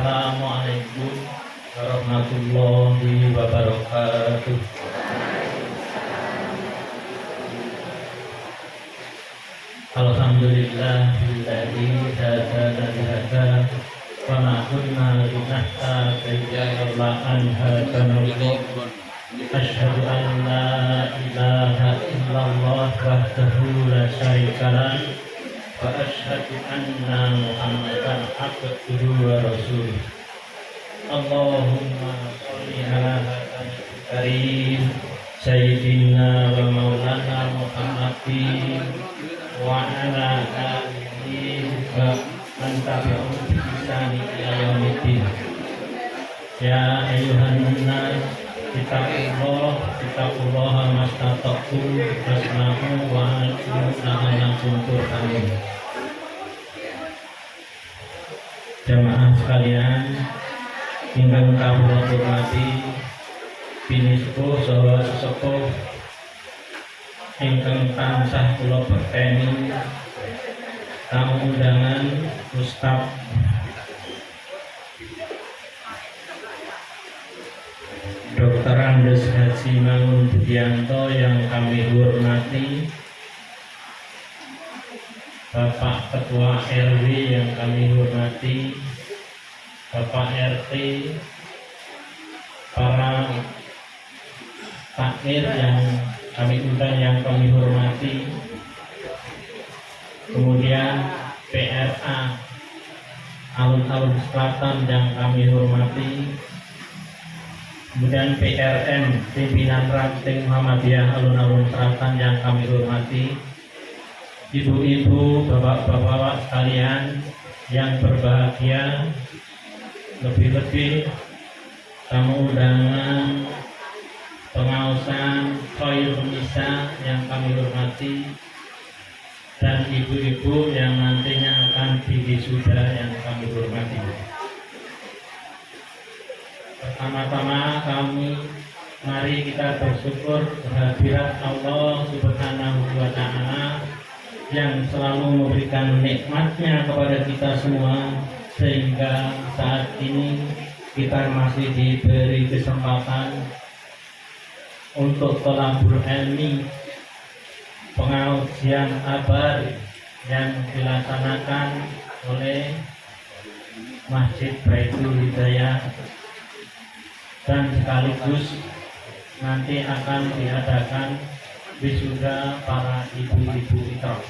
Assalamualaikum warahmatullahi wabarakatuh. Alhamdulillahilladzi hadana li hadza wa ma kunna linahtadiya laula an hadana Allah. Asyhadu an la ilaha illallah wahdahu la syarika lah wa asyhadu anna Muhammadan abduhu wa rasuluh. Allahumma sholli ala nabiyyil karim sayyidina wa maulana Muhammadin wa ala alihi wa man tabi'ahum bi ihsan ila yaumiddin. Ya ayyuhan nas ittaqullaha mastata'tum wasma'u wa ati'u la'allakum turhamun. Jamaah sekalian ingkang kawula hormati, pinisepuh saha sesepuh ingkang tansah kula berteni, tamu undangan Ustaz Dr. Andes Haji Mangun Budianto yang kami hormati, Bapak Ketua RW yang kami hormati, Bapak RT, para takmir yang kami undang yang kami hormati, kemudian PRA Alun-Alun Selatan yang kami hormati, kemudian PRM Pimpinan Ranting Muhammadiyah Alun-Alun Selatan yang kami hormati, ibu-ibu, bapak-bapak sekalian yang berbahagia, lebih-lebih tamu undangan pengaosan Khairun Nisa yang kami hormati, dan ibu-ibu yang nantinya akan diwisuda yang kami hormati. Pertama-tama mari kita bersyukur kehadirat Allah Subhanahu wa Ta'ala yang selalu memberikan nikmatnya kepada kita semua, sehingga saat ini kita masih diberi kesempatan untuk thalabul ilmi, pengajian kabar yang dilaksanakan oleh Masjid Baitul Hidayah, dan sekaligus nanti akan diadakan wisuda para ibu-ibu Ikraq.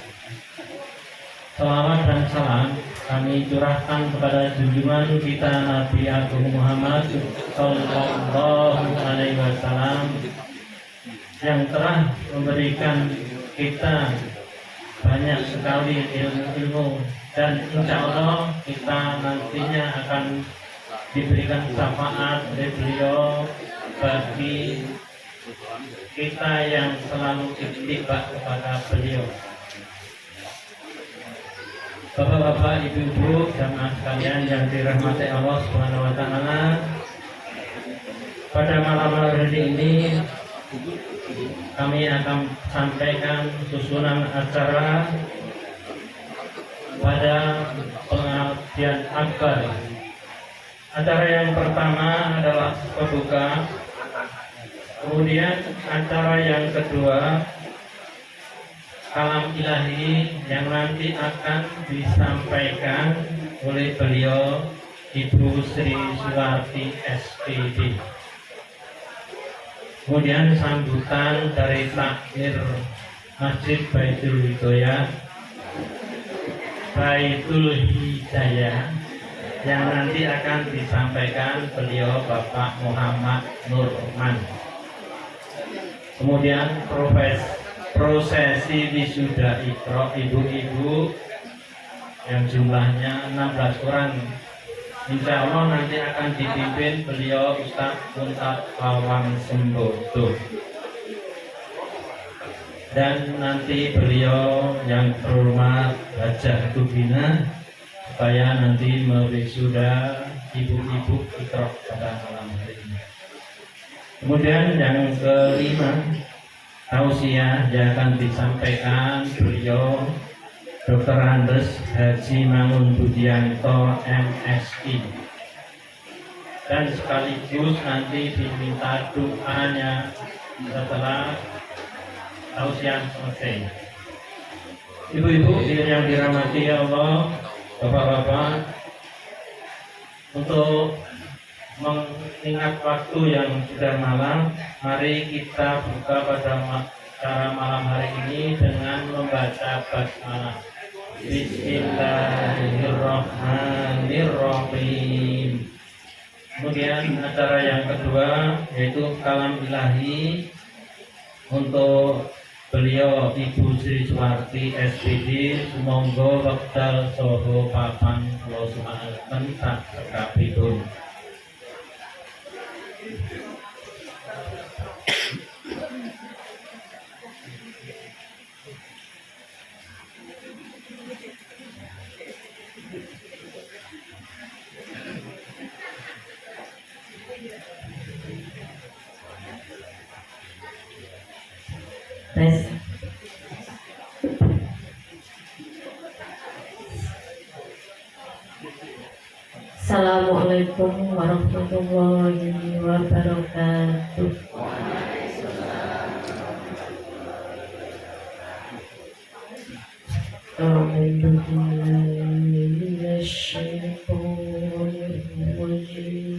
Salawat dan salam kami curahkan kepada junjungan kita Nabi Agung Muhammad Sallallahu Alaihi Wasallam yang telah memberikan kita banyak sekali ilmu, dan insya Allah kita nantinya akan diberikan syafaat dari beliau bagi kita yang selalu ittiba kepada beliau. Bapak-bapak, ibu-ibu, jamaah sekalian yang dirahmati Allah Subhanahu wa Ta'ala, pada malam hari ini kami akan sampaikan susunan acara pada pengajian akbar. Acara yang pertama adalah pembuka, kemudian acara yang kedua kalam ilahi yang nanti akan disampaikan oleh beliau Ibu Sri Suwarti SPD. Kemudian sambutan dari takmir Masjid Baitul Hidayah yang nanti akan disampaikan beliau Bapak Muhammad Nurman. Kemudian prosesi wisuda Ikraq ibu-ibu yang jumlahnya 16 orang, insya Allah nanti akan dipimpin beliau Ustaz Muntat Pawang Sembodo, dan nanti beliau yang terhormat Hajah Tubina supaya nanti mewisuda ibu-ibu Ikraq pada malam hari ini. Kemudian yang kelima, tausiah yang akan disampaikan beliau Dr. Andes Haji Mangun Budianto MSI dan sekaligus nanti diminta doanya setelah tausiah selesai. Ibu-ibu yang dirahmati Allah, bapak-bapak, untuk mengingat waktu yang sudah malam, mari kita buka pada cara malam hari ini dengan membaca basmalah. Bismillahirrahmanirrahim. Kemudian acara yang kedua yaitu kalam ilahi untuk beliau Ibu Sri Suwarti SPD. Monggo wekdal soho papan kula sumaken tak sekapipun. Tes. Assalamualaikum warahmatullahi wabarakatuh. A'udzu billahi minasyaitonir rajim.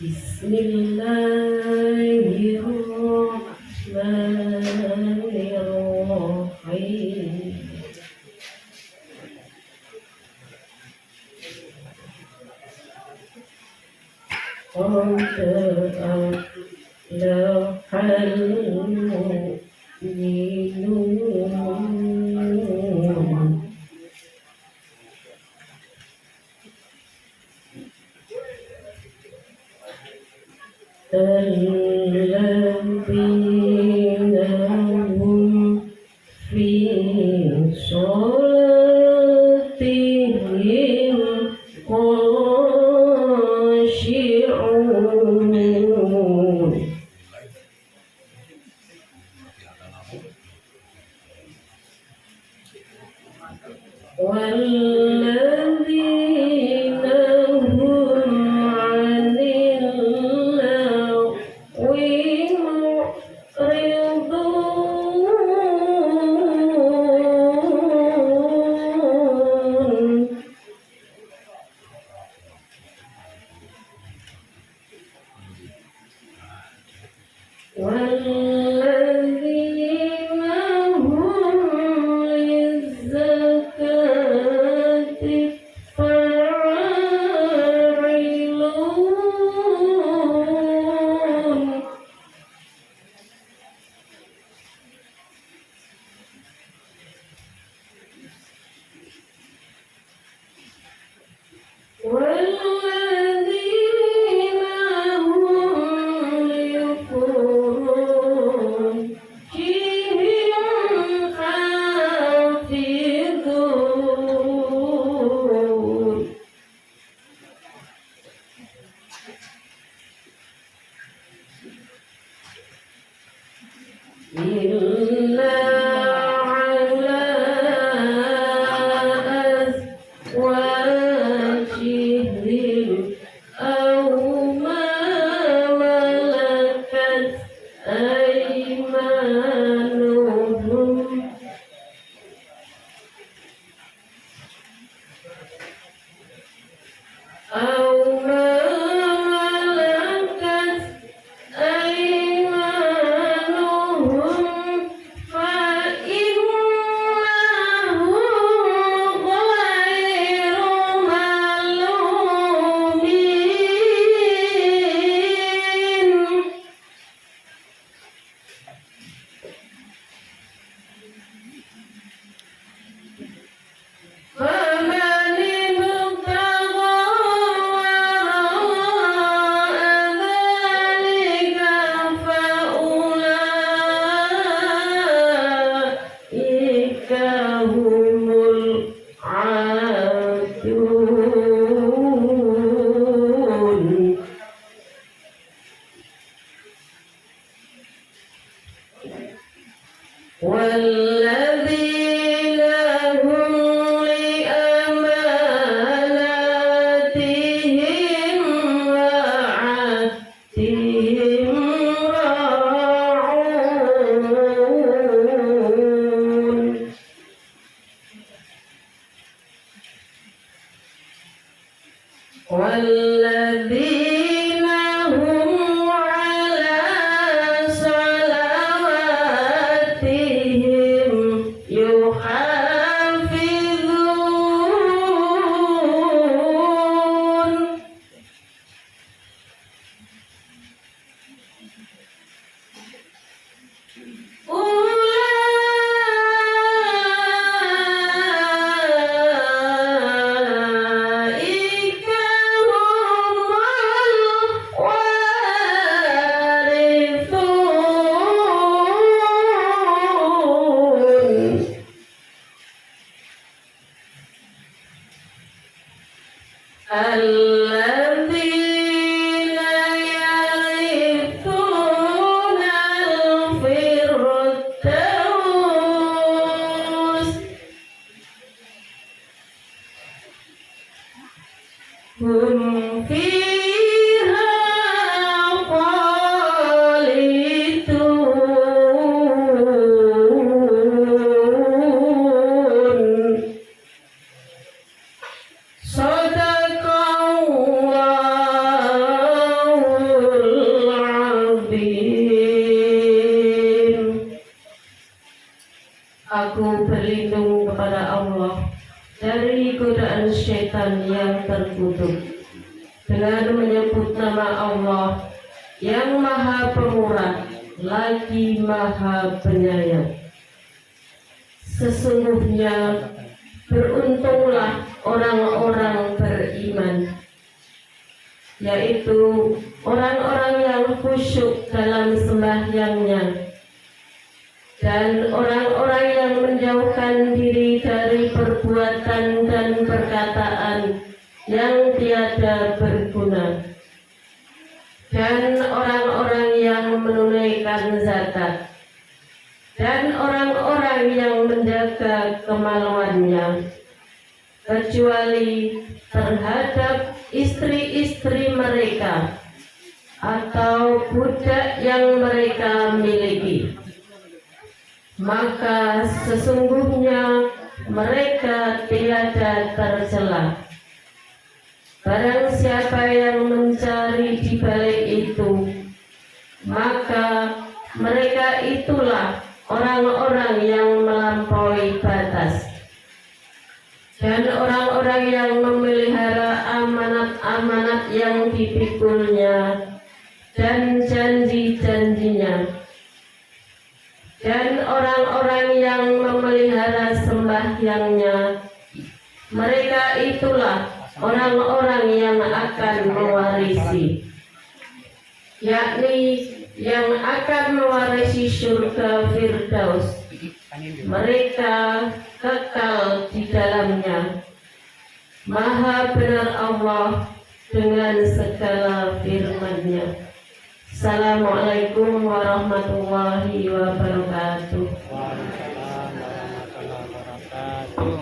Bismillahirrahmanirrahim. Qad aflahal mu'minun. الذين هم في صلاتهم خاشعون والذين هم عن اللغو معرضون والذين هم للزكاة والذين هم على صلواتهم يحافظون أولئك هم الوارثون الذين يرثون الفردوس هم فيها خالدون Sadaqallahul azim. Aku berlindung kepada Allah dari godaan syaitan yang terkutuk dengan menyebut nama Allah yang maha pemurah lagi maha penyayang. Sesungguhnya beruntunglah orang-orang beriman, yaitu orang-orang yang khusyuk dalam sembahyangnya dan orang-orang yang menjauhkan diri dari perbuatan dan perkataan yang tiada berguna, dan orang-orang yang menunaikan zakat, dan orang-orang yang menjaga kemaluannya, kecuali terhadap istri-istri mereka atau budak yang mereka miliki. Maka sesungguhnya mereka tiada tercela. Barang siapa yang mencari di balik itu, maka mereka itulah orang-orang yang melampaui batas, dan orang-orang yang memelihara amanat-amanat yang dipikulnya dan janji-janjinya, dan orang-orang yang memelihara sembahyangnya, mereka itulah orang-orang yang akan mewarisi, yakni yang akan mewarisi surga Firdaus. Mereka kekal di dalamnya. Maha benar Allah dengan segala firman-Nya. Assalamualaikum warahmatullahi wabarakatuh. Waalaikumsalam warahmatullahi wabarakatuh.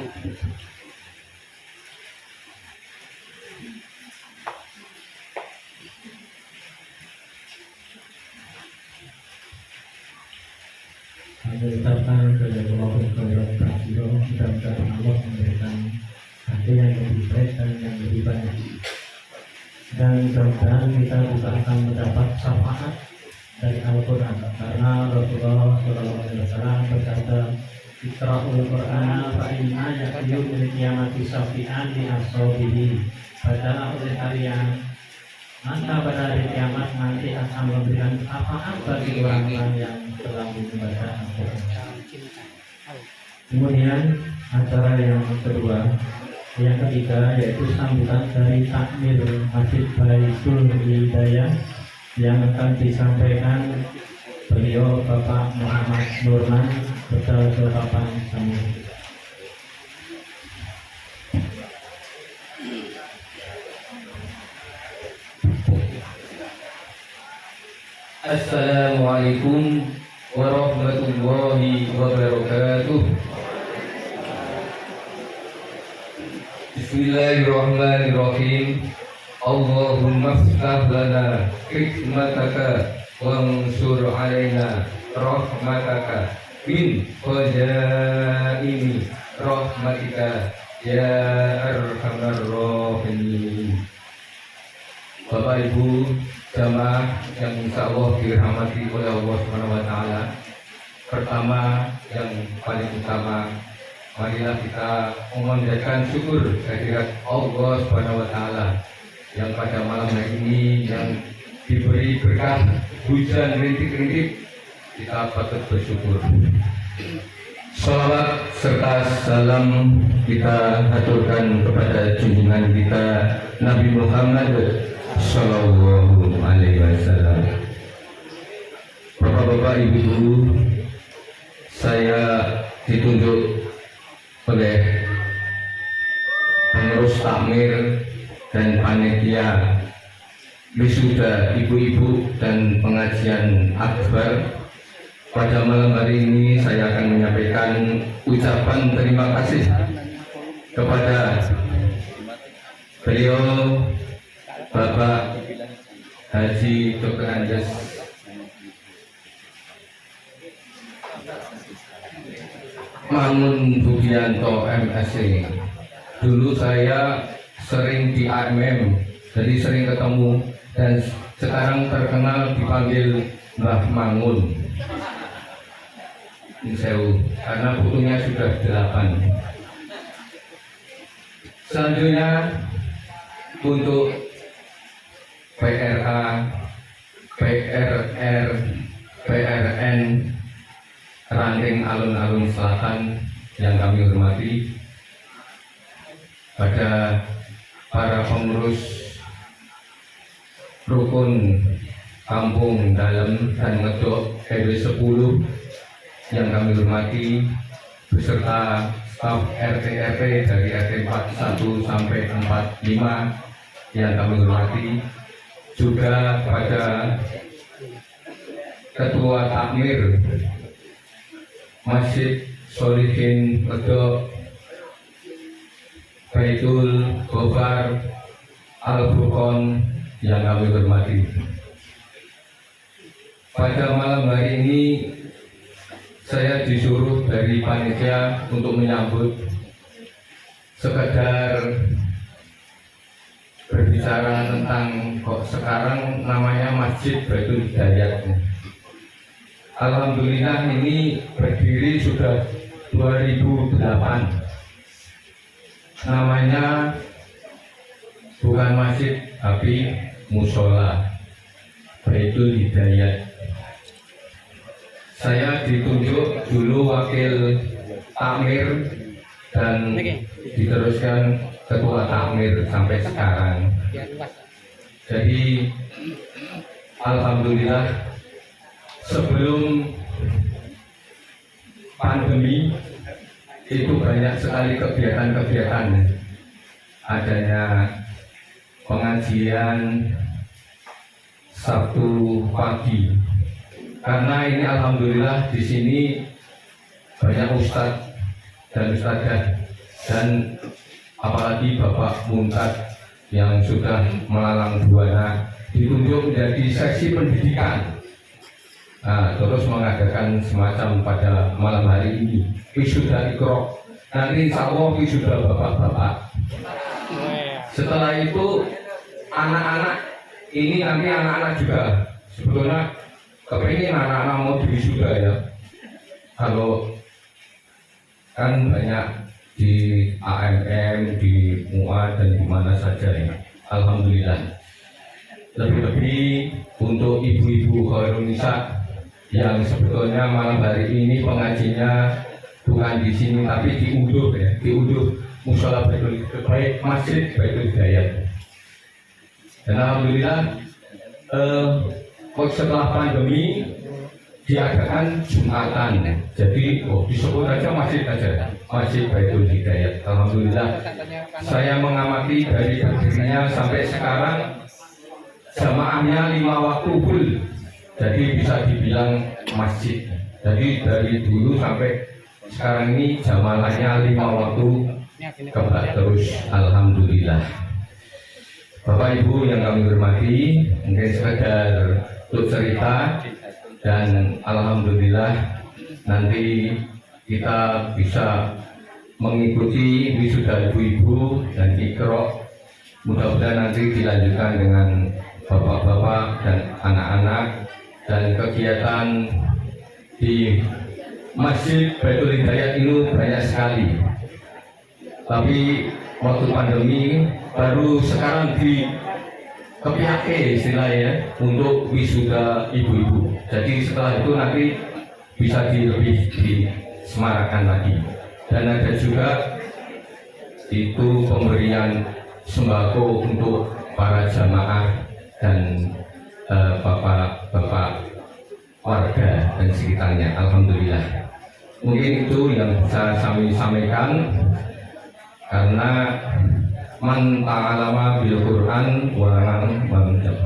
Kami ucapkan jazakumullah khairan katsira, mudah-mudahan Allah memberikan ganti yang lebih baik dan yang lebih banyak. Dan mudah-mudahan kita juga akan mendapat syafaat dari Al-Quran, karena Rasulullah SAW berkata, Iqra'ul Qur'ana fa inna ya'tiyu min qiyamati syafi'an li ashabihi. Bacalah oleh kalian, maka pada hari kiamat nanti akan memberikan syafaat bagi orang-orang yang telah membaca Al-Quran. Kemudian acara yang kedua, yang ketiga, yaitu sambutan dari takmir Masjid Baitul Hidayah yang akan disampaikan beliau Bapak Muhammad Nurman bersama Bapak kami. Assalamualaikum warahmatullahi wabarakatuh. Bismillahirrahmanirrahim. Allahumma ftah lana hikmataka wansur alaina rahmataka bin khazaini rahmatika ya arhamar rahimin. insya Allah dirahmati oleh Allah Subhanahu wa Ta'ala. Pertama, yang paling utama, marilah kita memanjatkan syukur kehadirat Allah Subhanahu wa Ta'ala yang pada malam hari ini yang diberi berkah hujan rintik-rintik, kita patut bersyukur. Salawat serta salam kita haturkan kepada junjungan kita Nabi Muhammad Sallallahu Alaihi Wasallam. Bapak-bapak, ibu-ibu, saya ditunjuk oleh pengurus takmir dan panitia wisuda ibu-ibu dan pengajian akbar. Pada malam hari ini saya akan menyampaikan ucapan terima kasih kepada beliau Bapak Haji Dr. Andes Mangun Budianto MSc. Dulu saya sering di AMM, jadi sering ketemu, dan sekarang terkenal dipanggil Mbah Mangun. Sewu, karena bukunya sudah 8. Selanjutnya untuk PRA, PRR, PRN Ranting Alun-Alun Selatan yang kami hormati, pada para pengurus rukun Kampung Dalam dan Ngedok RW 10 yang kami hormati, beserta staf RT-RT dari RT 41 sampai 45 yang kami hormati, juga pada Ketua Takmir Masjid Solihin Ngedok Baitul Gofar Al-Furqon yang kami hormati. Pada malam hari ini saya disuruh dari panitia untuk menyambut, sekedar berbicara tentang kok sekarang namanya Masjid Baitul Hidayat. Alhamdulillah ini berdiri sudah 2008. Namanya bukan masjid tapi musola Baitul Hidayat. Saya ditunjuk dulu wakil takmir dan diteruskan ketua takmir sampai sekarang. Jadi alhamdulillah sebelum pandemi itu banyak sekali kegiatan-kegiatan, adanya pengajian Sabtu pagi. Karena ini alhamdulillah di sini banyak ustadz dan ustadzah, dan apalagi Bapak Muntad yang sudah melalang buana ditunjuk menjadi seksi pendidikan. Nah, terus mengadakan semacam pada malam hari ini wisuda Iqra. Nanti insya Allah wisuda bapak-bapak. Setelah itu anak-anak ini, nanti anak-anak juga sebetulnya kepingin anak-anak mau diwisuda ya. Kalau kan banyak di AMM, di MUA dan di mana saja ya. Alhamdulillah. Lebih-lebih untuk ibu-ibu Khairun Nisa yang sebetulnya malam hari ini pengajinya bukan di sini tapi diunduh ya, diunduh musola Baitul Hidayat, Masjid Baitul Hidayat. Dan alhamdulillah setelah pandemi diadakan Jumatan. Jadi disebut aja masjid Baitul Hidayat. Alhamdulillah saya mengamati dari berdirinya sampai sekarang jamaahnya 5 waktu full. Jadi bisa dibilang masjid. Jadi dari dulu sampai sekarang ini jamaahnya 5 waktu kebak terus. Alhamdulillah. Bapak Ibu yang kami hormati, mungkin sekedar untuk cerita, dan alhamdulillah nanti kita bisa mengikuti wisuda ibu-ibu dan Iqra. Mudah-mudahan nanti dilanjutkan dengan bapak-bapak dan anak-anak, dan kegiatan di Masjid Baitul Hidayat ini banyak sekali. Tapi waktu pandemi baru sekarang di kepiake istilahnya untuk wisuda ibu-ibu. Jadi setelah itu nanti bisa lebih disemarakan lagi. Dan ada juga itu pemberian sembako untuk para jamaah dan bapak-bapak warga dan sekitarnya. Alhamdulillah. Mungkin itu yang bisa kami sampaikan, karena man ta'alama bil Quran walang mamjab.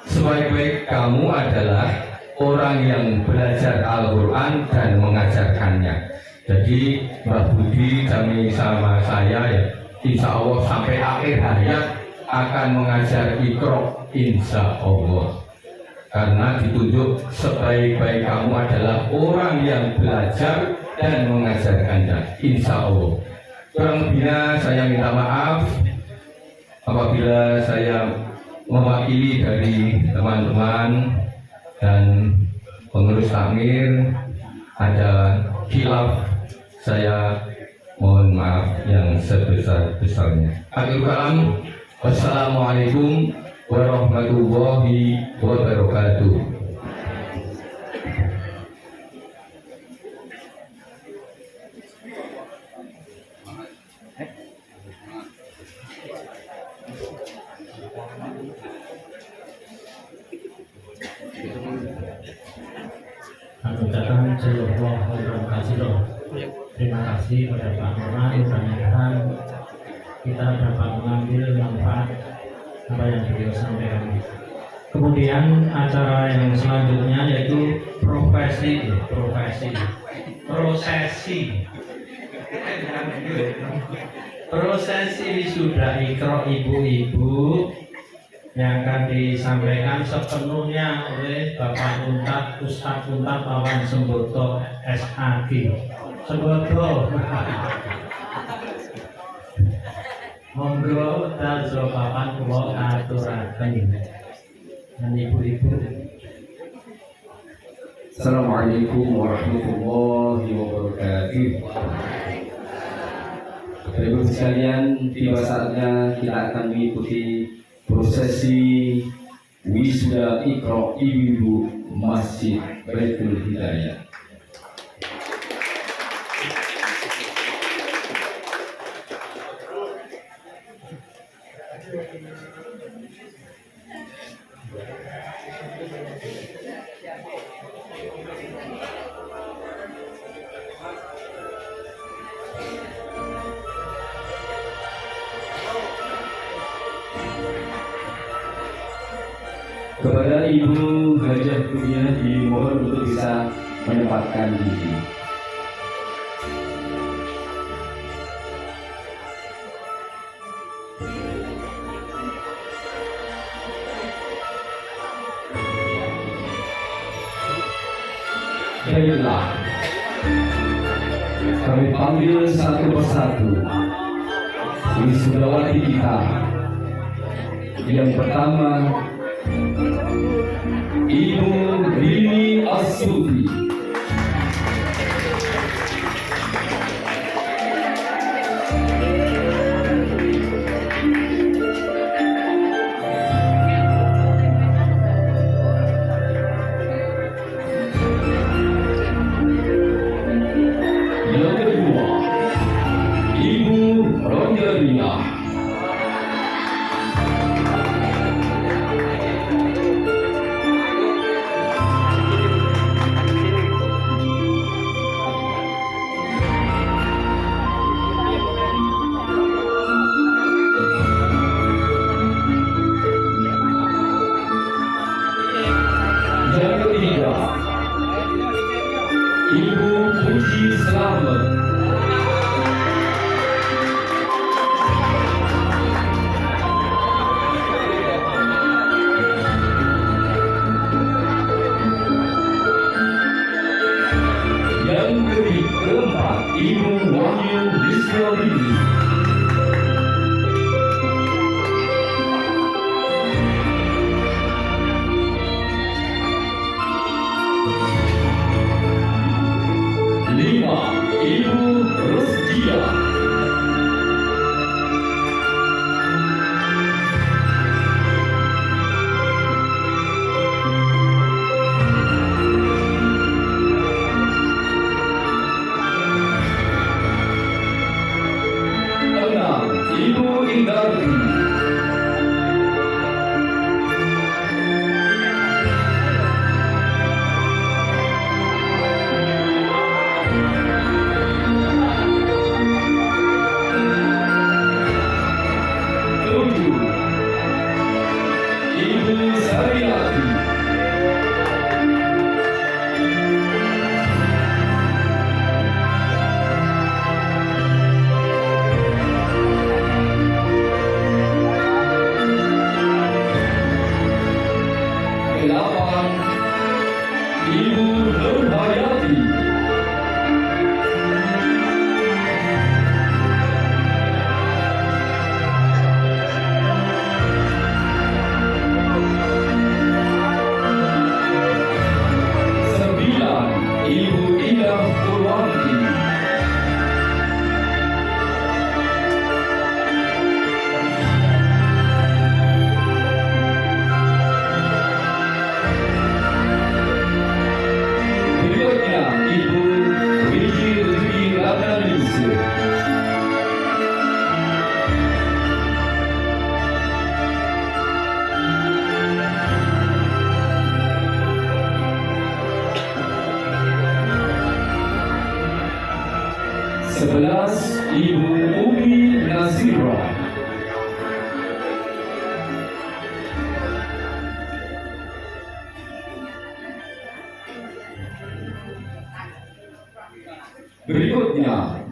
Sebaik-baik kamu adalah orang yang belajar Al-Quran dan mengajarkannya. Jadi Mbak Budi kami sama saya ya, insya Allah sampai akhir hayat akan mengajar Iqra, insya Allah. Karena ditunjuk sebaik-baik kamu adalah orang yang belajar dan mengajarkannya, insya Allah. Kurang lebihnya saya minta maaf apabila saya mewakili dari teman-teman dan pengurus takmir ada khilaf, saya mohon maaf yang sebesar-besarnya. Akhirul kalam, wassalamualaikum warahmatullahi wabarakatuh. Mengucapkan terima kasih loh. Terima kasih pada Pak Norman, mudah-mudahan kita dapat mengambil manfaat apa yang beliau sampaikan. Kemudian acara yang selanjutnya yaitu prosesi wisuda Iqra ibu-ibu yang akan disampaikan sepenuhnya oleh Bapak Untat, Ustadz Untat Pawan Semboto SAG. Semboto. Monggo dalem papan kula aturaken. Dan ibu-ibu. Assalamualaikum warahmatullahi wabarakatuh. Ibu sekalian, tiba saatnya kita akan mengikuti prosesi wisuda Iqra ibu-ibu Masjid Baitul Hidayat. Kepada Ibu Hajah Dunia dimohon untuk bisa menempatkan diri. Baiklah, kami panggil satu persatu wisudawati kita. Yang pertama, Ibu Rini Asuti. Yang kedua, Ibu Ronjalina. Yang ketiga, Ibu Puji Slamet. Yang keempat, Ibu Wahyu Lisnawini. Indarti. Tujuh, Ibu Sariati. 8, Ibu Nurhayati. 9, Ibu Ida Purwanti. 11, Ibu Umi Nasira.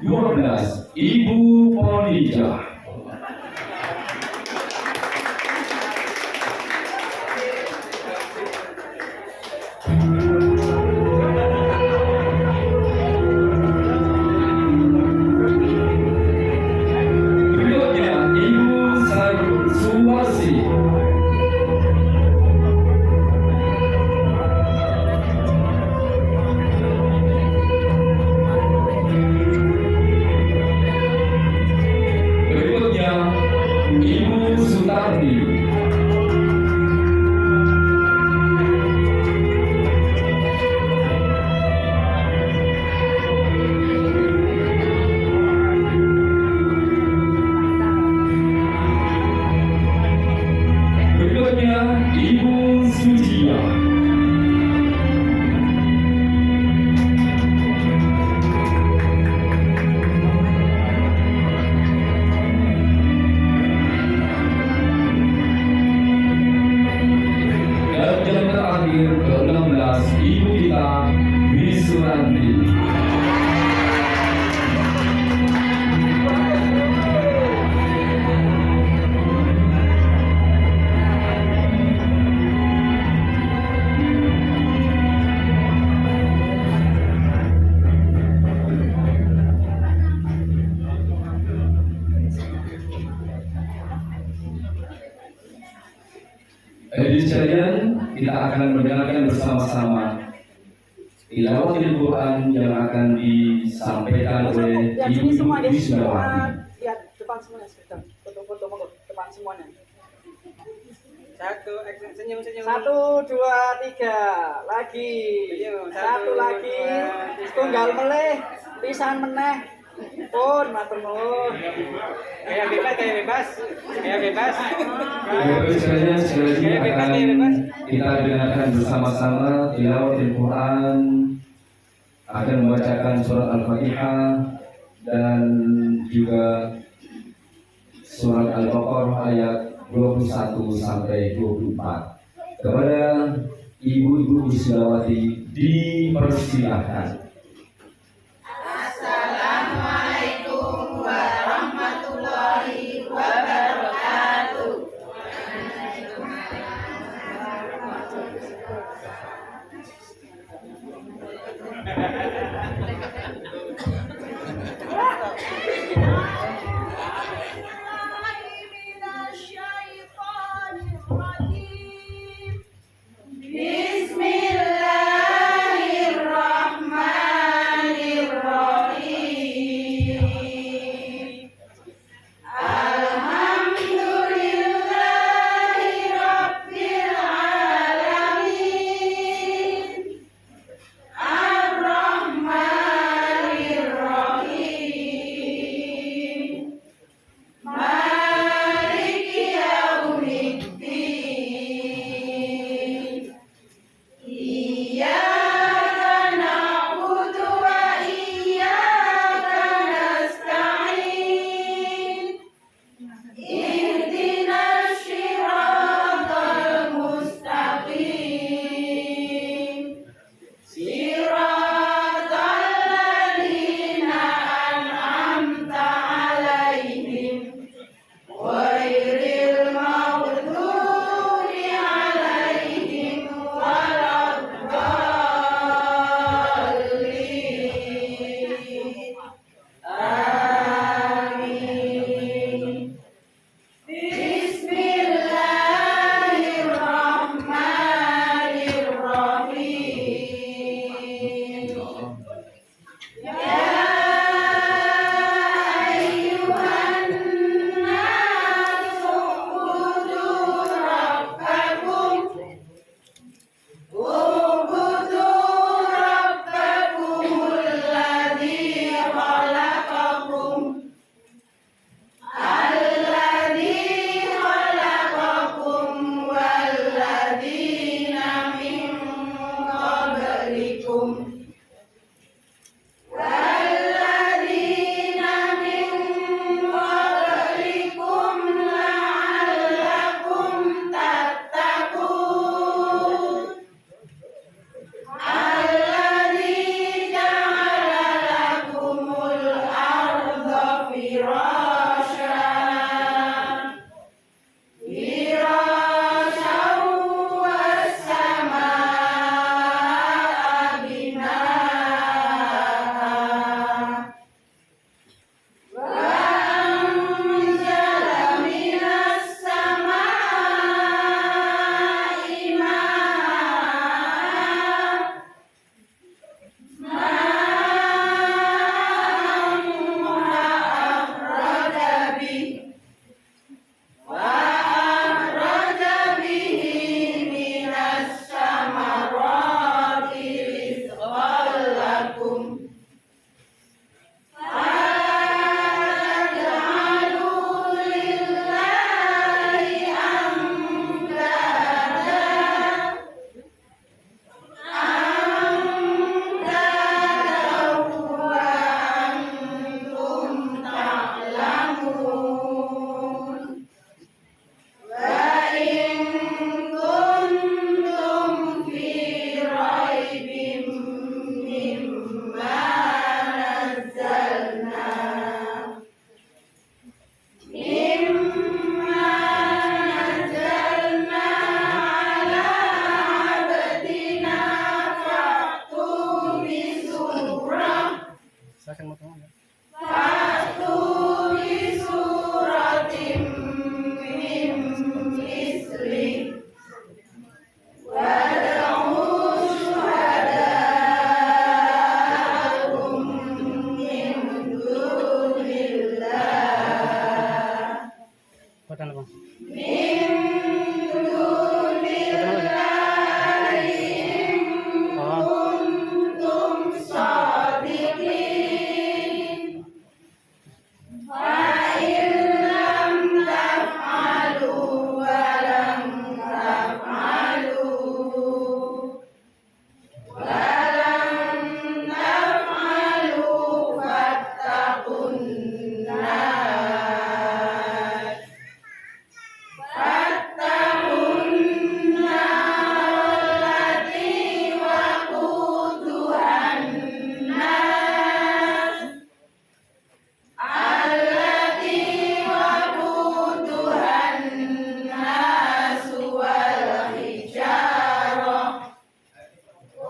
12, Ibu Ponija. 16, Ibu Dita Wisuranti. Hadirin sekalian, kita akan mendengarkan bersama-sama tilawatil Quran yang akan disampaikan oleh Ibu Wisnawati. Lihat depan semuanya, foto-foto depan semuanya. Senyum. 1, 2, 3, lagi. Satu lagi. Tunggal meleh, pisan meneh. Pun matur nuwun. Kayak bebas. Hadirin sekalian, sekali lagi akan kita dengarkan bersama-sama tilawatil Quran, akan membacakan surat Al-Fatihah dan juga surat Al-Baqarah ayat 21 sampai 24. Kepada Ibu Wisnawati dipersilahkan. Assalamualaikum warahmatullahi wabarakatuh. Bismillahirrahmanirrahim. Alhamdulillahirabbil alamin. Ar-Rahmanirrahim. Maliki Amin. Bismillahirrahmanirrahim. Ya ayyuhan nasu ubudu rabbakum alladzi khalaqakum walladzina min qablikum la'allakum tattaqun. Alladzi ja'ala lakumul arda firasyan was samaa binaa wa anzala minas samaa'i وأخرج به من الثمرات رزقا لكم فَتَجْعَلُوا لِلَّهِ أَندَادًا وَأَنتُمْ تعلمون. وَإِن كُنتُمْ في ريب مما نزلنا على عبدنا فأتوا بسورة من مثله وادعوا شهداءكم من دون الله إن كنتم صادقين. فإن لم تفعلوا ولن تفعلوا فاتقوا النار التي وقودها الناس والحجارة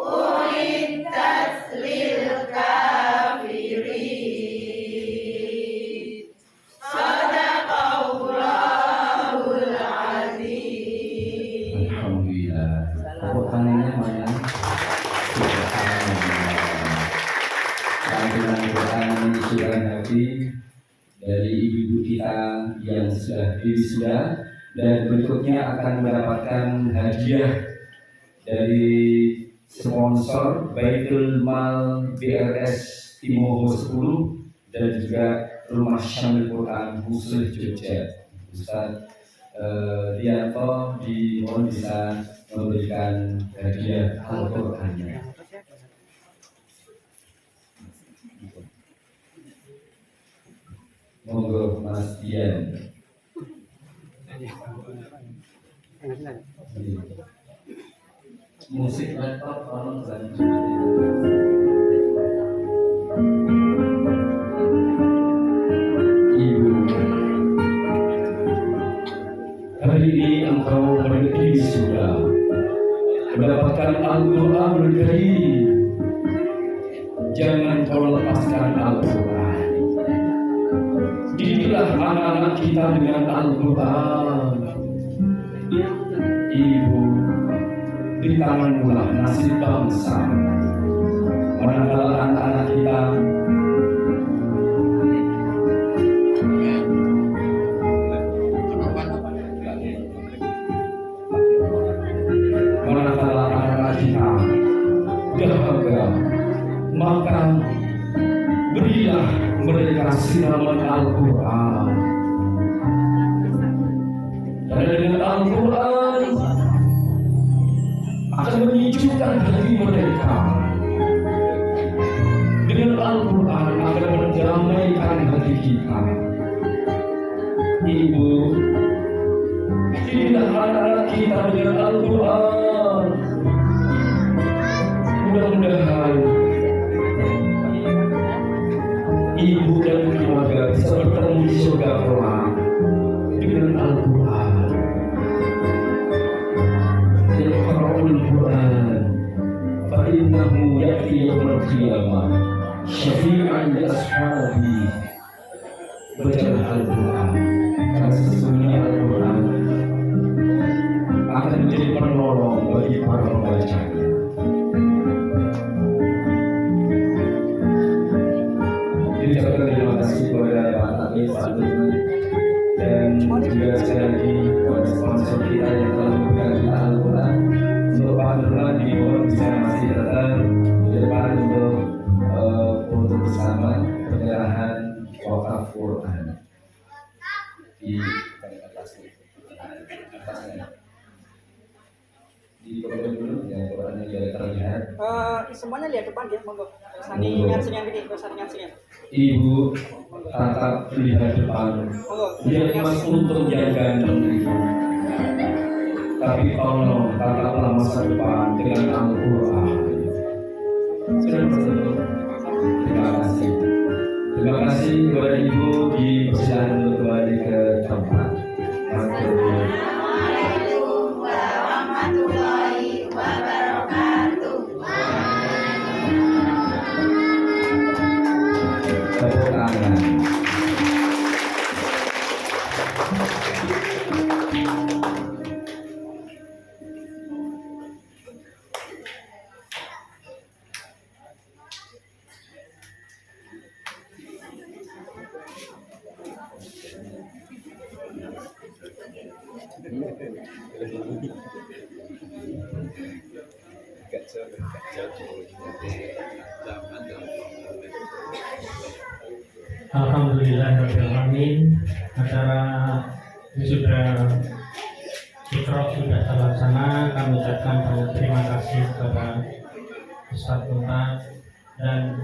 أعدت للكافرين. صدق الله العظيم. Alhamdulillah. Tepuk tangannya mana? Subhanallah. Lantunan Quran menyusurkan hati dari ibu-ibu kita yang sudah wisuda, dan berikutnya akan mendapatkan hadiah dari sponsor Baitul Mal BRS Timoho 10 dan juga Rumah Syamil Quran Khusus Jogja. Ustaz Dianto dimohon bisa memberikan hadiah Al-Qur'annya. Monggo Mas Dian. Musik laptop tolong bantu. Ibu, hari ini engkau menjadi sudah mendapatkan Al-Quranul Karim. Jangan kau lepaskan Al-Quran. anak-anak kita dengan Al-Quran. Ibu, di tanganmu-lah nasib bangsa. Manakala anak-anak kita dahaga, maka berilah mereka siraman Al-Quran. Karena dengan Al-Quran akan menyejukkan hati mereka. Dengan Al-Quran akan mendamaikan hati kita. Ibu, didiklah anak-anak kita dengan Al-Quran. Mudah-mudahan ibu dan keluarga bisa bertemu di surga kelak dengan Al-Quran. Iqra'ul Quran fa innahu ya'ti yaumil qiyamah syafi'an li ashabi. Bacalah Al-Quran, karena sesungguhnya Al-Quran akan menjadi penolong bagi para pembacanya. Terima kasih kepada Pak Tati, Pak Lutfi, dan juga sekali lagi kepada sponsor kita yang telah memberikan kita Al-Quran. Untuk Pak Nurlan di bawah bisa masih datang di depan untuk foto bersama penyerahan wakaf Quran di atasnya. Di program dulu ya, Qurannya juga terlihat. Semuanya lihat depan ya, monggo. Saringan gini, saringan. Ibu tatap lihat depan. Lihat mas untuk yang ganteng itu. Tapi tolong tataplah masa depan dengan Al-Quran. Terima kasih. Terima kasih kepada ibu, dipersilakan untuk kembali ke tempat. Assalamualaikum warahmatullahi wabarakatuh. Tepuk tangan. Alhamdulillahirrahmanirrahim. Acara wisuda Iqra sudah terlaksana. Kami ucapkan banyak terima kasih kepada Ustadz Muntad dan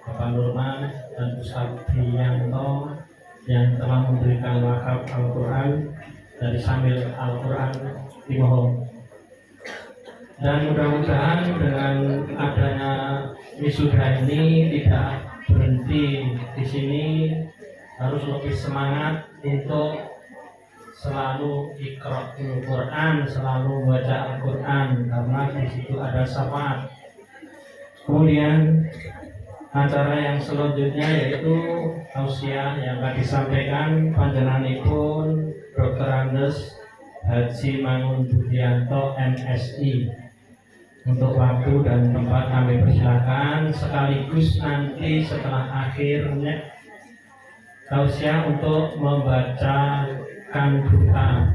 Bapak Nurman dan Ustadz Priyanto yang telah memberikan wakaf Al-Quran dari Sambil Al-Quran Timoho. Dan mudah-mudahan dengan adanya wisuda ini tidak berhenti di sini, harus lebih semangat untuk selalu Iqra'ul Quran, selalu baca Al-Quran, karena di situ ada syafaat. Kemudian acara yang selanjutnya yaitu tausiah yang akan disampaikan panjenenganipun Dr. Andes Haji Mangun Budianto MSI. Untuk waktu dan tempat kami persilakan, sekaligus nanti setelah akhirnya tausiah untuk membacakan doa.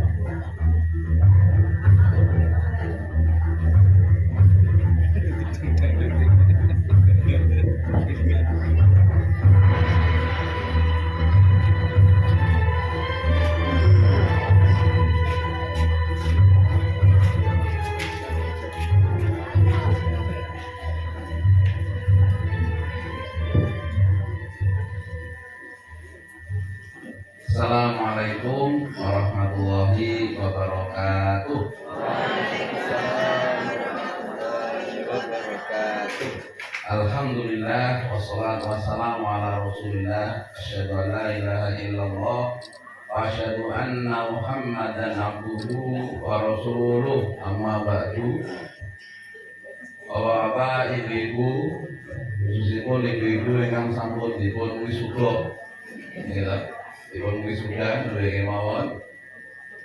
Assalamualaikum warahmatullahi wabarakatuh. Alhamdulillah wassalatu wassalamu ala Rasulillah. Asyhadu an la ilaha illallah wa asyhadu anna Muhammadan abduhu wa rasuluh. Amma ba'du. Bapak ibu, khususipun ibu-ibu ingkang sampun dipun wisuda. dipun wisuda nggih mawon.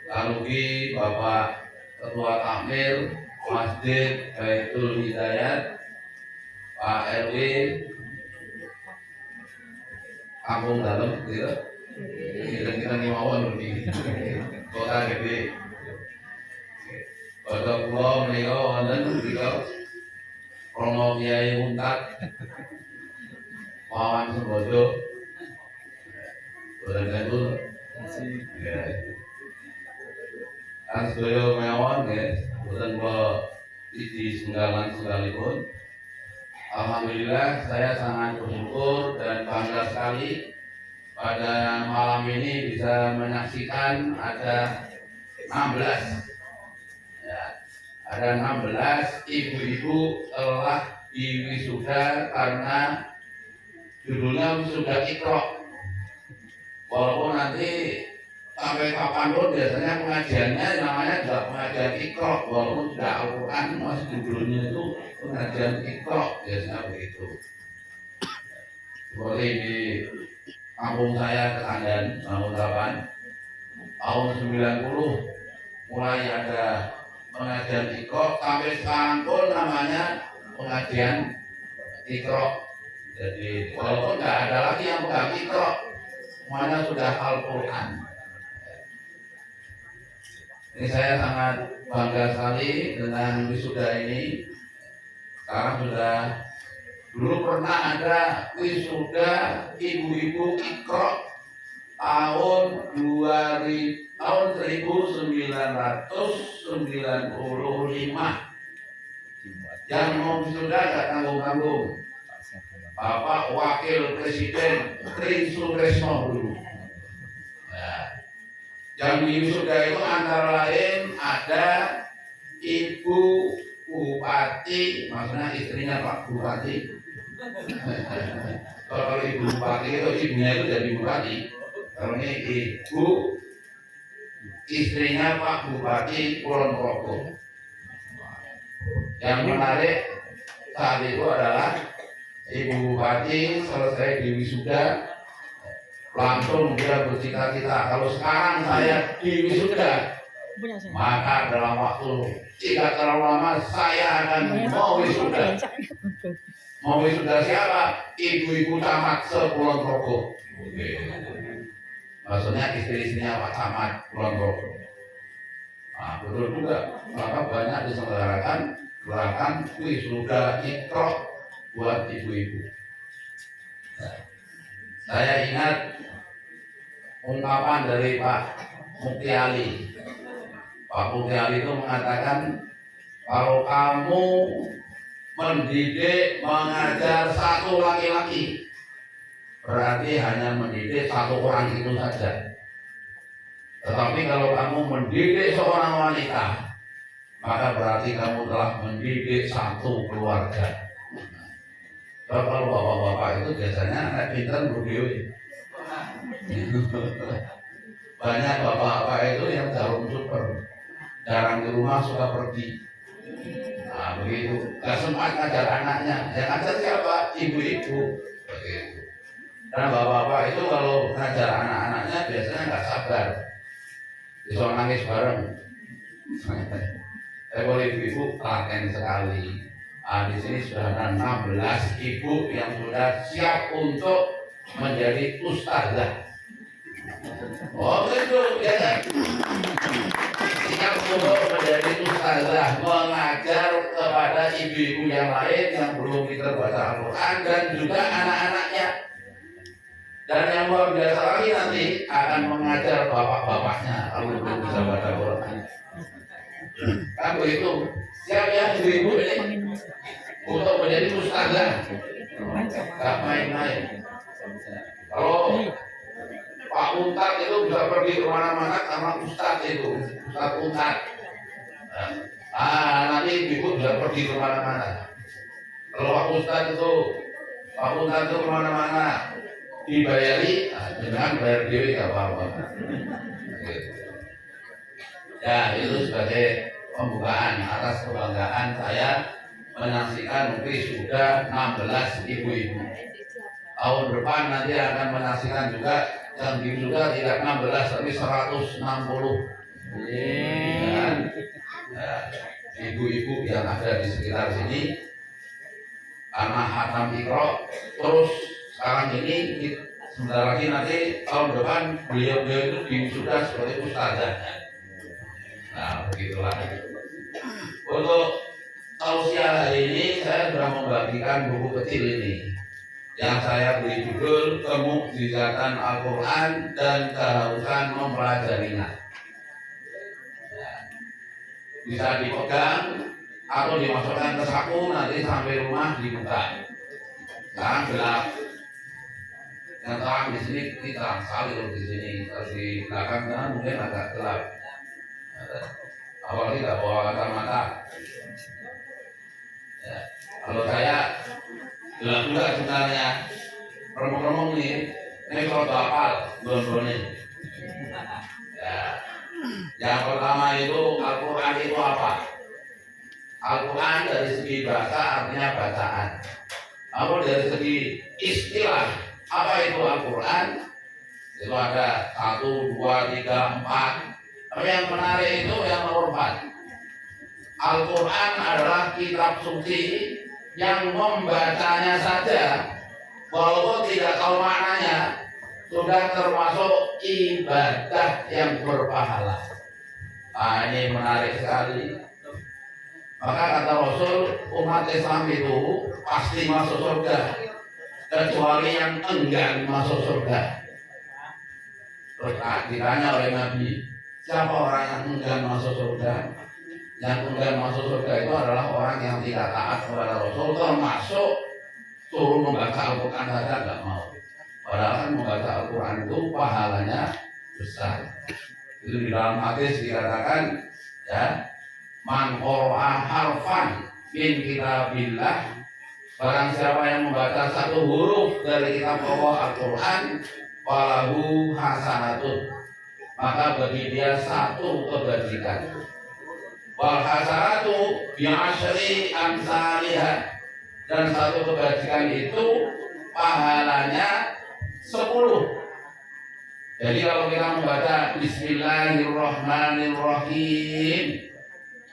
Kalugi Bapak Ketua Takmir Masjid Baitul Hidayat Pak RW Kampung Dalem gitu. Kita mawon niki. Kota Gede. Kota Pulau menika wonten menika Romo Kyai Muntak Wawan Sembodo. Boten itu. Ya. Kan sedaya mawon nggih, boten kula isi sunggalan-sunggalipun. Alhamdulillah saya sangat bersyukur dan bangga sekali pada malam ini bisa menyaksikan ada 16 ya, ada 16 ibu-ibu telah diwisuda karena judulnya wisuda Iqra. Walaupun nanti sampai kapanpun biasanya pengajiannya namanya juga pengajian Iqra, walaupun sudah Al-Quran masih judulnya itu pengajian Iqra, biasanya begitu. Seperti di kampung saya Ketandan, tahun 90 mulai ada pengajian Iqra, sampai sekarang pun namanya pengajian Iqra. Jadi walaupun nggak ada lagi yang pegang Iqra, semuanya sudah Al-Quran. Ini saya sangat bangga sekali dengan wisuda ini. Sekarang sudah, dulu pernah ada wisuda ibu-ibu Iqra tahun 1995. Yang mau wisuda gak tanggung-tanggung. Bapak Wakil Presiden Tri Sutresno dulu. Yang wisuda itu antara lain ada Ibu Bupati, maksudnya istrinya Pak Bupati. Kalau Ibu Bupati itu ibunya itu jadi Bupati. Kalau ini Ibu istrinya Pak Bupati Kulon Progo. Yang menarik saat itu adalah Ibu Bupati selesai diwisuda, langsung dia bercita-cita, kalau sekarang saya diwisuda, maka dalam waktu tidak terlalu lama saya akan mau wisuda. Mau wisuda siapa? Ibu-ibu camat se-Kulon Progo. Maksudnya istri-istrinya Pak Camat Kulon Progo. Nah, betul juga, maka banyak diselenggarakan gerakan wisuda Iqra buat ibu-ibu. Saya ingat ungkapan dari Pak Mukti Ali. Pak Mukti Ali itu mengatakan, kalau kamu mendidik, mengajar satu laki-laki, berarti hanya mendidik satu orang itu saja. Tetapi kalau kamu mendidik seorang wanita, maka berarti kamu telah mendidik satu keluarga. Kalau bapak-bapak itu biasanya anak pintar berdewi. Banyak bapak-bapak itu yang jarum super, jarang di rumah, suka pergi. Nah begitu, gak sempat ngajar anaknya. Yang ngajar siapa? Ibu-ibu. Begitu. Karena bapak-bapak itu kalau ngajar anak-anaknya biasanya nggak sabar, bisa nangis bareng. Kalau ibu-ibu telaten sekali. Di sini sudah ada 16 ibu yang sudah siap untuk menjadi ustazah. Oh itu ya kan? Siap untuk menjadi ustazah, mengajar kepada ibu-ibu yang lain yang belum pintar baca Al-Quran dan juga anak-anaknya. Dan yang luar biasa lagi nanti akan mengajar bapak-bapaknya kalau belum bisa baca Al-Quran. Kan begitu. Siap ya ibu-ibu ini untuk menjadi ustazah, gak main-main. Kalau Pak Untar itu bisa pergi kemana-mana karena ustaz itu, Ustaz Untar. Nanti ibu bisa pergi kemana-mana. Kalau Pak Ustaz itu, Pak Untar itu kemana-mana dibayari, dengan bayar diri gak apa-apa. Ya itu sebagai pembukaan atas kebanggaan saya menyaksikan wisuda 16 ibu-ibu. tahun depan nanti akan menyaksikan juga yang juga tidak 16 tapi 160. Dan ibu-ibu yang ada di sekitar sini karena hatam Iqra, terus sekarang ini sebentar lagi nanti tahun depan beliau-beliau itu diwisuda sebagai ustazah. Nah begitulah. Untuk tausiah hari ini saya sudah membagikan buku kecil ini yang saya beri judul Kemukjizatan Al-Quran dan Kehausan Mempelajarinya. Bisa dipegang atau dimasukkan ke saku, nanti sampai rumah dibuka. Sekarang gelap. Yang terang di sini terang sekali loh di sini. Kalau di belakang sana mungkin agak gelap. Apalagi tidak bawa kacamata. Ya. Kalau saya gelap juga sebenarnya. Remuk-remuk nih. Ini kalau hafal belum nih. Ya. Yang pertama itu Al-Quran itu apa? Al-Quran dari segi bahasa artinya bacaan. Namun dari segi istilah, apa itu Al-Quran? Itu ada 1, 2, 3, 4. Tapi yang menarik itu yang nomor 4. Al-Quran adalah kitab suci yang membacanya saja, walaupun tidak tahu maknanya, sudah termasuk ibadah yang berpahala. Nah, ini menarik sekali. Maka kata Rasul, umat Islam itu pasti masuk surga, kecuali yang enggan masuk surga. Terus ditanya oleh Nabi, siapa orang yang enggan masuk surga? Yang enggan masuk surga itu adalah orang yang tidak taat kepada Rasul, termasuk suruh membaca Al-Quran saja nggak mau. Padahal kan membaca Al-Quran itu pahalanya besar. Itu di dalam hadis dikatakan, ya, man qara'a harfan min kitabillah, barang siapa yang membaca satu huruf dari kitab Allah Al-Quran, falahu hasanatun, maka bagi dia satu kebajikan. Wal hasanatu bi asyri amsalihah, dan satu kebajikan itu pahalanya 10. Jadi kalau kita membaca Bismillahirrahmanirrahim,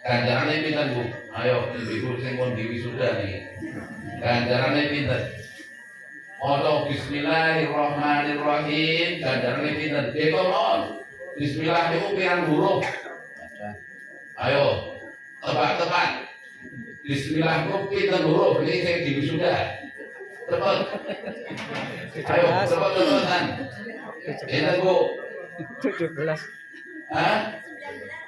ganjarannya pinten Bu? Ayo ibu sing pun diwisuda nih. Ganjarannya pinten? Maca Bismillahirrahmanirrahim, ganjarannya pinten? Betul. Bismillah itu pirang huruf? Ayo tebak-tebak. Bismillah itu pinten huruf? Ini saya diwisuda. Cepat. Ayo cepat-cepatan. Ini Bu 17. Hah?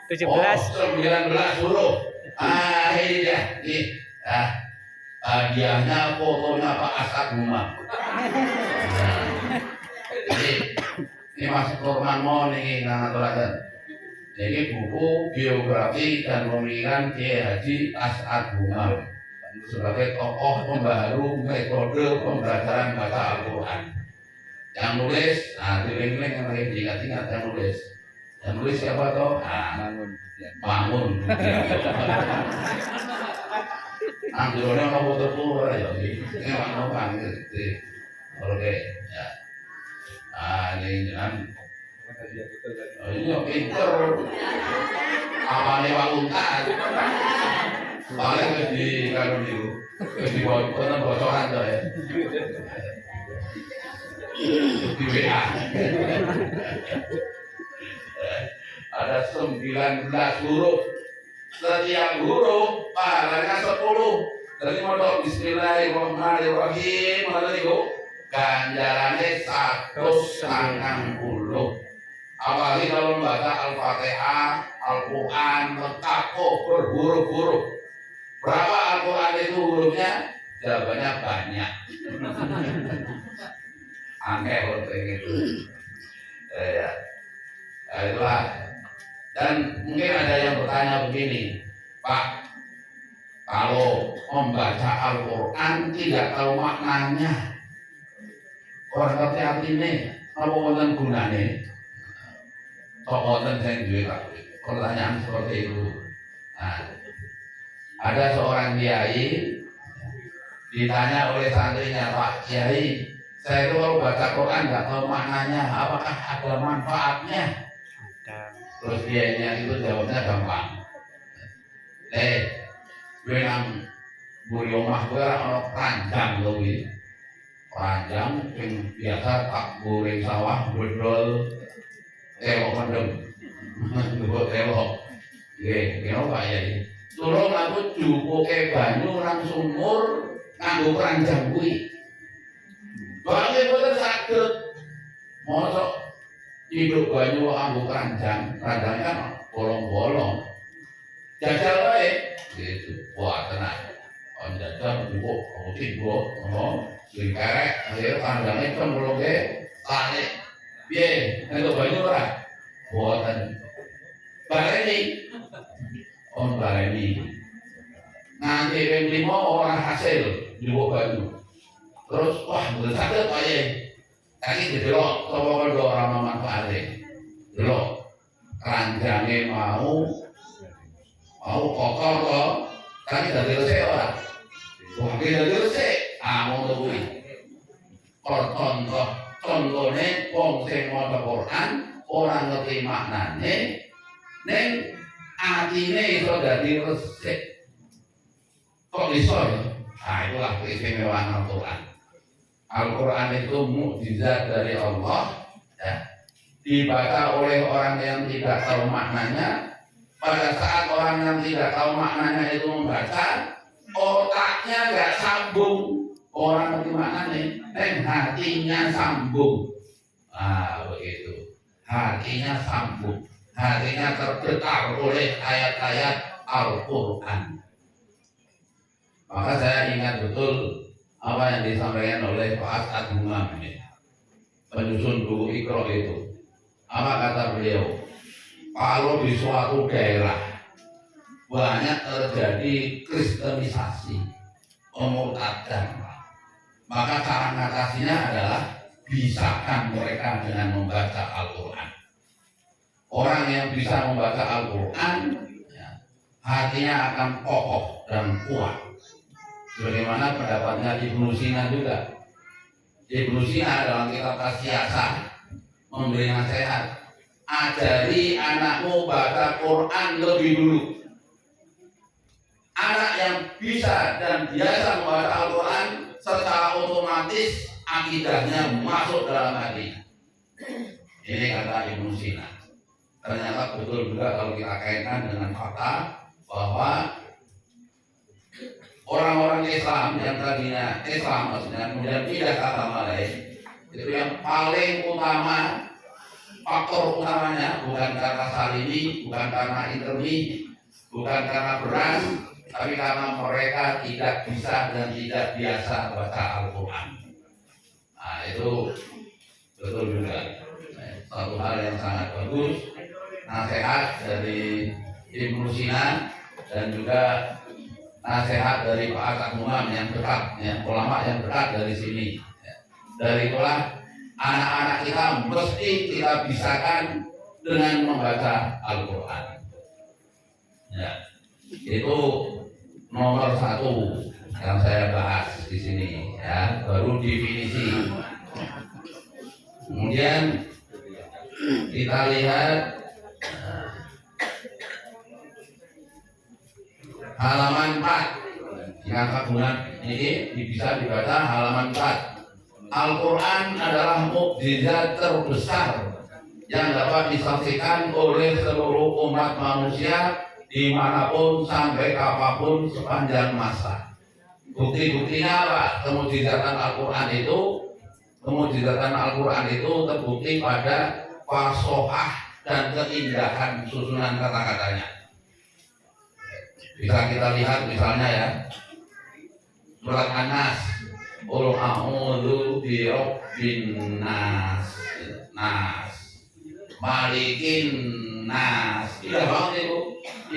17. Oh, 19 huruf. Ini dia. Nih. Hadiahnya fotonya Pak Asad Gumam. Jadi ini Mas Nurman mau nih ngaturaken. Jadi buku biografi dan pemikiran Kiai Haji Asad Gumam sebagai tokoh pembaharu metode pembelajaran baca Al-Quran. Yang nulis, dililing-liling yang lagi diingat-ingat yang nulis. Yang nulis siapa toh? Bangun. Anggurnya mau foto ya, ini bangun gitu. Oke, ya. Ini kan. Ini pinter. Apa nih Untan? Paling di kalau di bocoran tuh ya. Di WA. Ada 19 huruf. Setiap huruf pahalanya 10. Jadi mau Bismillahirrahmanirrahim, mana itu? Ganjarannya 190. Apalagi kalau membaca Al-Fatihah, Al-Quran, lengkap kok berhuruf-huruf. Berapa Al-Quran itu hurufnya? Jawabannya banyak. Aneh kalau kayak gitu. Ya. Nah, itulah. Dan mungkin ada yang bertanya begini, Pak, kalau membaca Al-Quran tidak tahu maknanya, orang ngerti artinya, apa wonten gunane? Kok wonten sing duwe pertanyaan seperti itu. Nah, ada seorang kiai ditanya oleh santrinya, Pak Kiai, Saya itu kalau baca Quran nggak tahu maknanya, apakah ada manfaatnya? Terus dia itu jawabnya gampang. Gue nang buri omah gue ono keranjang loh ini. Keranjang yang biasa tak goreng sawah, berdol, elok mendem, buat elok. Kenapa ya ini? Turun aku jupuke banyu nang sumur nganggo keranjang kuwi. Bangke boten saged. Mosok hidup banyu nganggo keranjang, keranjangnya kan bolong-bolong. Jajal wae. Gitu. Wah, tenang. On jajal njupuk putih gua, sing kerek, akhirnya keranjangnya kan bolongke tarik. Piye? Nganggo banyu ora? Boten. Baleni. On baleni. Nanti ping 5 ora hasil njupuk banyu. Terus wah bener saged kaya iki didelok sapa kandha ora manfaate. Delok keranjange mau kotor to, tapi dadi resik ora. Wah iki dadi resik, ngono kuwi. Contone wong sing maca Quran ora ngerti maknane ning atine iso dadi resik. Kok iso ya? Itulah keistimewaan Al-Quran. Al-Quran itu mukjizat dari Allah, ya. Dibaca oleh orang yang tidak tahu maknanya. Pada saat orang yang tidak tahu maknanya itu membaca, otaknya nggak sambung. Orang ngerti maknanya, dan hatinya sambung. Begitu. Hatinya sambung. Hatinya tergetar oleh ayat-ayat Al-Quran. Maka saya ingat betul apa yang disampaikan oleh Pak As'ad Humam ini, penyusun buku Iqra itu. Apa kata beliau? Kalau di suatu daerah banyak terjadi kristenisasi, pemurtadan, maka cara mengatasinya adalah bisakan mereka dengan membaca Al-Quran. Orang yang bisa membaca Al-Quran, ya, hatinya akan kokoh dan kuat. Bagaimana pendapatnya Ibnu Sina juga. Ibnu Sina dalam kitab Tasyasah memberi nasihat, ajari anakmu baca Quran lebih dulu. Anak yang bisa dan biasa membaca Al-Quran secara otomatis akidahnya masuk dalam hati. Ini kata Ibnu Sina. Ternyata betul juga kalau kita kaitkan dengan fakta bahwa orang-orang Islam yang tadinya Islam maksudnya kemudian pindah ke agama lain, itu yang paling utama, faktor utamanya bukan karena salini, bukan karena intermi, bukan karena beras, tapi karena mereka tidak bisa dan tidak biasa baca Al-Quran. Nah itu betul juga satu hal yang sangat bagus, nasihat dari Ibnu Sina dan juga nasihat dari Pak As'ad Humam yang dekat, ya, ulama yang dekat dari sini. Ya. Dari itulah anak-anak kita mesti kita bisakan dengan membaca Al-Quran. Ya. Itu nomor 1 yang saya bahas di sini. Ya. Baru definisi. Kemudian kita lihat halaman 4 yang kebungan ini bisa dibaca halaman 4. Al-Quran adalah mukjizat terbesar yang dapat disaksikan oleh seluruh umat manusia dimanapun sampai kapanpun sepanjang masa. Bukti-buktinya apa? Kemukjizatan Al-Quran itu terbukti pada fasohah dan keindahan susunan kata-katanya. Bisa kita lihat misalnya ya, surat An-Nas, Qul a'udzu birabbin nas, malikin nas, tidak banget itu,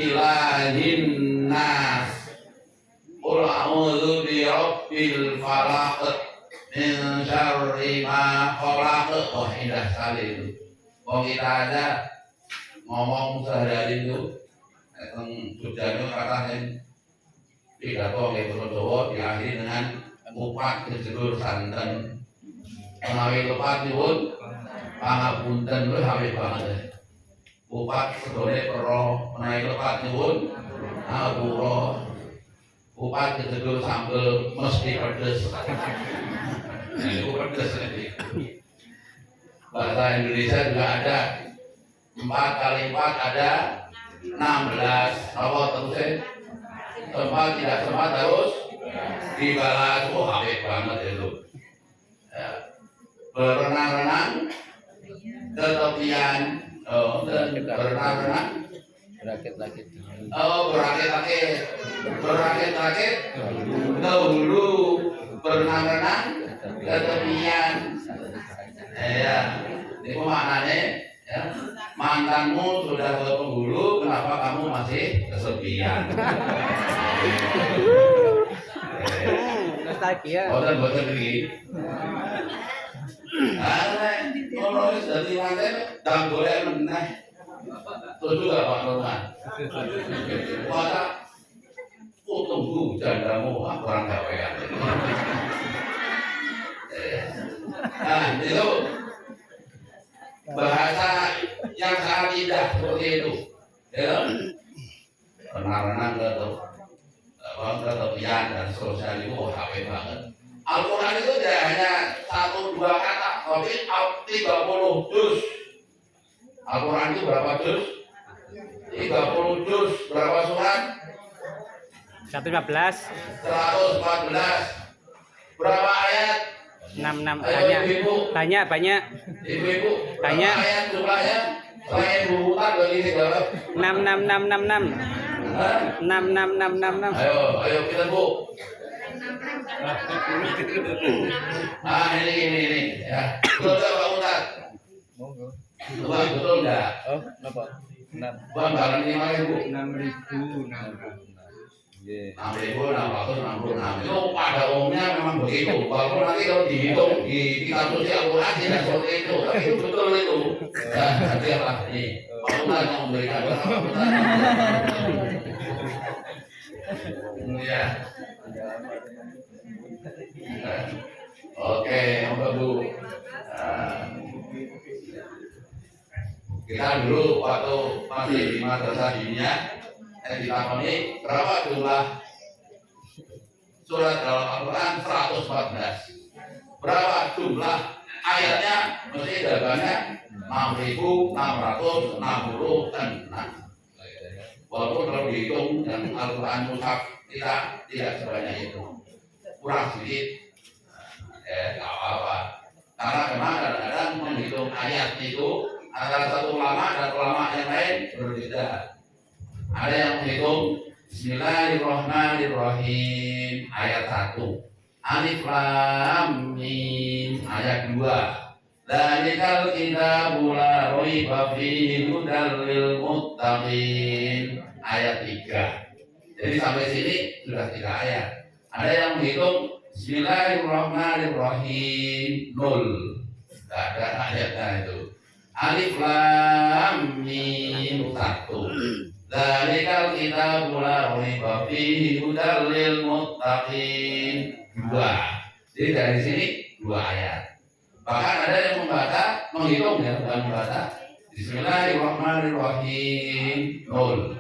ilahin nas, Qul a'udzu birabbil falaq, min syarri ma khalaq. Oh indah sekali itu. Oh kita aja ngomong sehari-hari itu tujuannya katanya pidato yang Jawa diakhiri dengan kupat kejulur santen menawi lepat nyuwun pangapunten lho awet banget. Upat sedone pro menawi lepat nyuwun ngapura. Upat kejedul sambel mesti pedes. Itu pedes nanti. Bahasa Indonesia juga ada 4 kali 4 ada 16. Apa terusnya? Sempat tidak sempat harus dibalas. Oh, awet banget itu. Ya. Berenang-renang ke tepian. Oh, berenang-renang. Berakit-rakit. Oh, berakit-rakit. Berakit-rakit. Dahulu berenang-renang ke tepian. Ya, ini maknanya. Ya. Mantanmu sudah ke penghulu, kenapa kamu masih kesepian? Nostalgia. Boten boten iki. Kalau dari manten dan boleh meneh. Setuju gak Pak Norman? Masa tunggu jandamu kurang gawean. Nah, itu bahasa yang sangat indah seperti itu. Ya. Renang-renang ke tepian dan seterusnya itu HP banget. Al-Quran itu tidak hanya 1-2 kata, tapi 30 juz. Al-Quran itu berapa juz? 30 juz. Berapa surat? 115. 114. Berapa ayat? 66. Ayo, Tanya banyak. Ibu-ibu, Tanya. berapa ayat jumlahnya? Selain burutan bagi si dalam. 66666. 66666. Ayo kita Bu. Nah ini ya. Betul nggak Pak Ustaz? Bang, betul nggak? Oh, kenapa? Bang, barang 5.000. 6.666. Itu pada umumnya memang begitu. Walaupun nanti kalau dihitung di kitab suci Al-Quran tidak seperti itu, tapi itu betul itu. Ya, nanti apa ini? Pak Ustaz yang memberikan ya. Oke, Bapak Bu. Kita dulu waktu masih di madrasah diniyah ditakoni berapa jumlah surat dalam Al-Quran 114. Berapa jumlah ayatnya? Mesti jawabannya 6.666. Walaupun kalau dihitung dan Al-Quran mushaf kita tidak sebanyak itu, kurang sedikit. Nggak apa-apa. Karena memang kadang-kadang menghitung ayat itu antara satu ulama dan ulama yang lain berbeda. Ada yang menghitung Bismillahirrahmanirrahim ayat 1, Alif Lam Mim ayat 2, Dzalikal kitabu la raiba fihi hudal lil muttaqin ayat 3. Jadi sampai sini sudah 3 ayat. Ada yang menghitung Bismillahirrahmanirrahim 0. Tidak ada ayatnya itu. Alif Lam Mim 1. Dzalikal kitabu la raiba fihi hudal lil muttaqin 2. Jadi dari sini 2 ayat. Bahkan ada yang menghitung ya, bukan membaca. Bismillahirrahmanirrahim 0.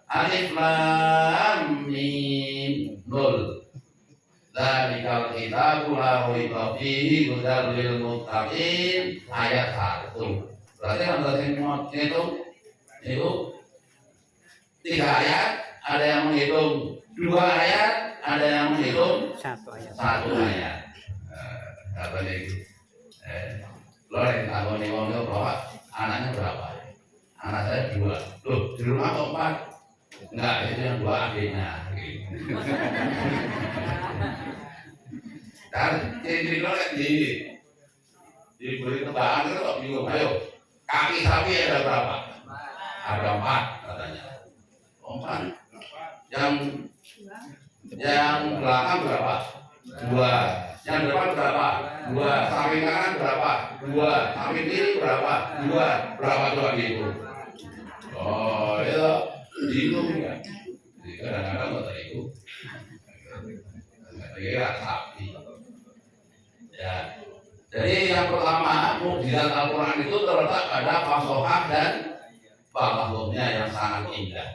Alif Lam Mim 0. Dzalikal kitabu la raiba fihi hudal lil muttaqin ayat 1. Berarti kalau semua itu 3 ayat, ada yang menghitung 2 ayat, ada yang menghitung 1 ayat. 1 ayat. Apa ini? Lo yang tahu nih ngomong berapa? Anaknya berapa? Anak saya 2. Loh, di rumah kok 4? Enggak, itu yang 2 adiknya. Dan ciri lo diberi tebakan itu kok bingung. Ayo, kaki sapi ada berapa? Ada 4 katanya. 4. Yang belakang berapa? 2. Yang depan berapa? 2. Samping kanan berapa? 2. Samping kiri berapa? 2. Berapa coba dihitung? Oh, itu dihitung ya. Jadi kadang-kadang kata itu kira sapi. Ya. Jadi yang pertama, mukjizat Al-Quran itu terletak pada fasohah dan balaghahnya yang sangat indah.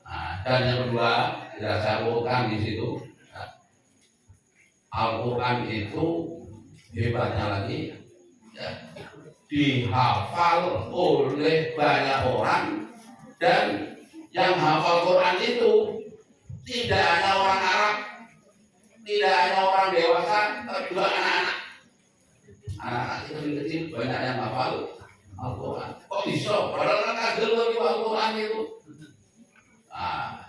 Nah, dan yang kedua, tidak saya urutkan di situ. Al-Quran itu hebatnya lagi, ya, dihafal oleh banyak orang, dan yang hafal Quran itu tidak hanya orang Arab, tidak hanya orang dewasa, tapi juga anak-anak. Anak-anak kecil-kecil banyak yang hafal Al-Quran. Kok bisa? Padahal kan kagel lagi Al-Quran itu. Nah,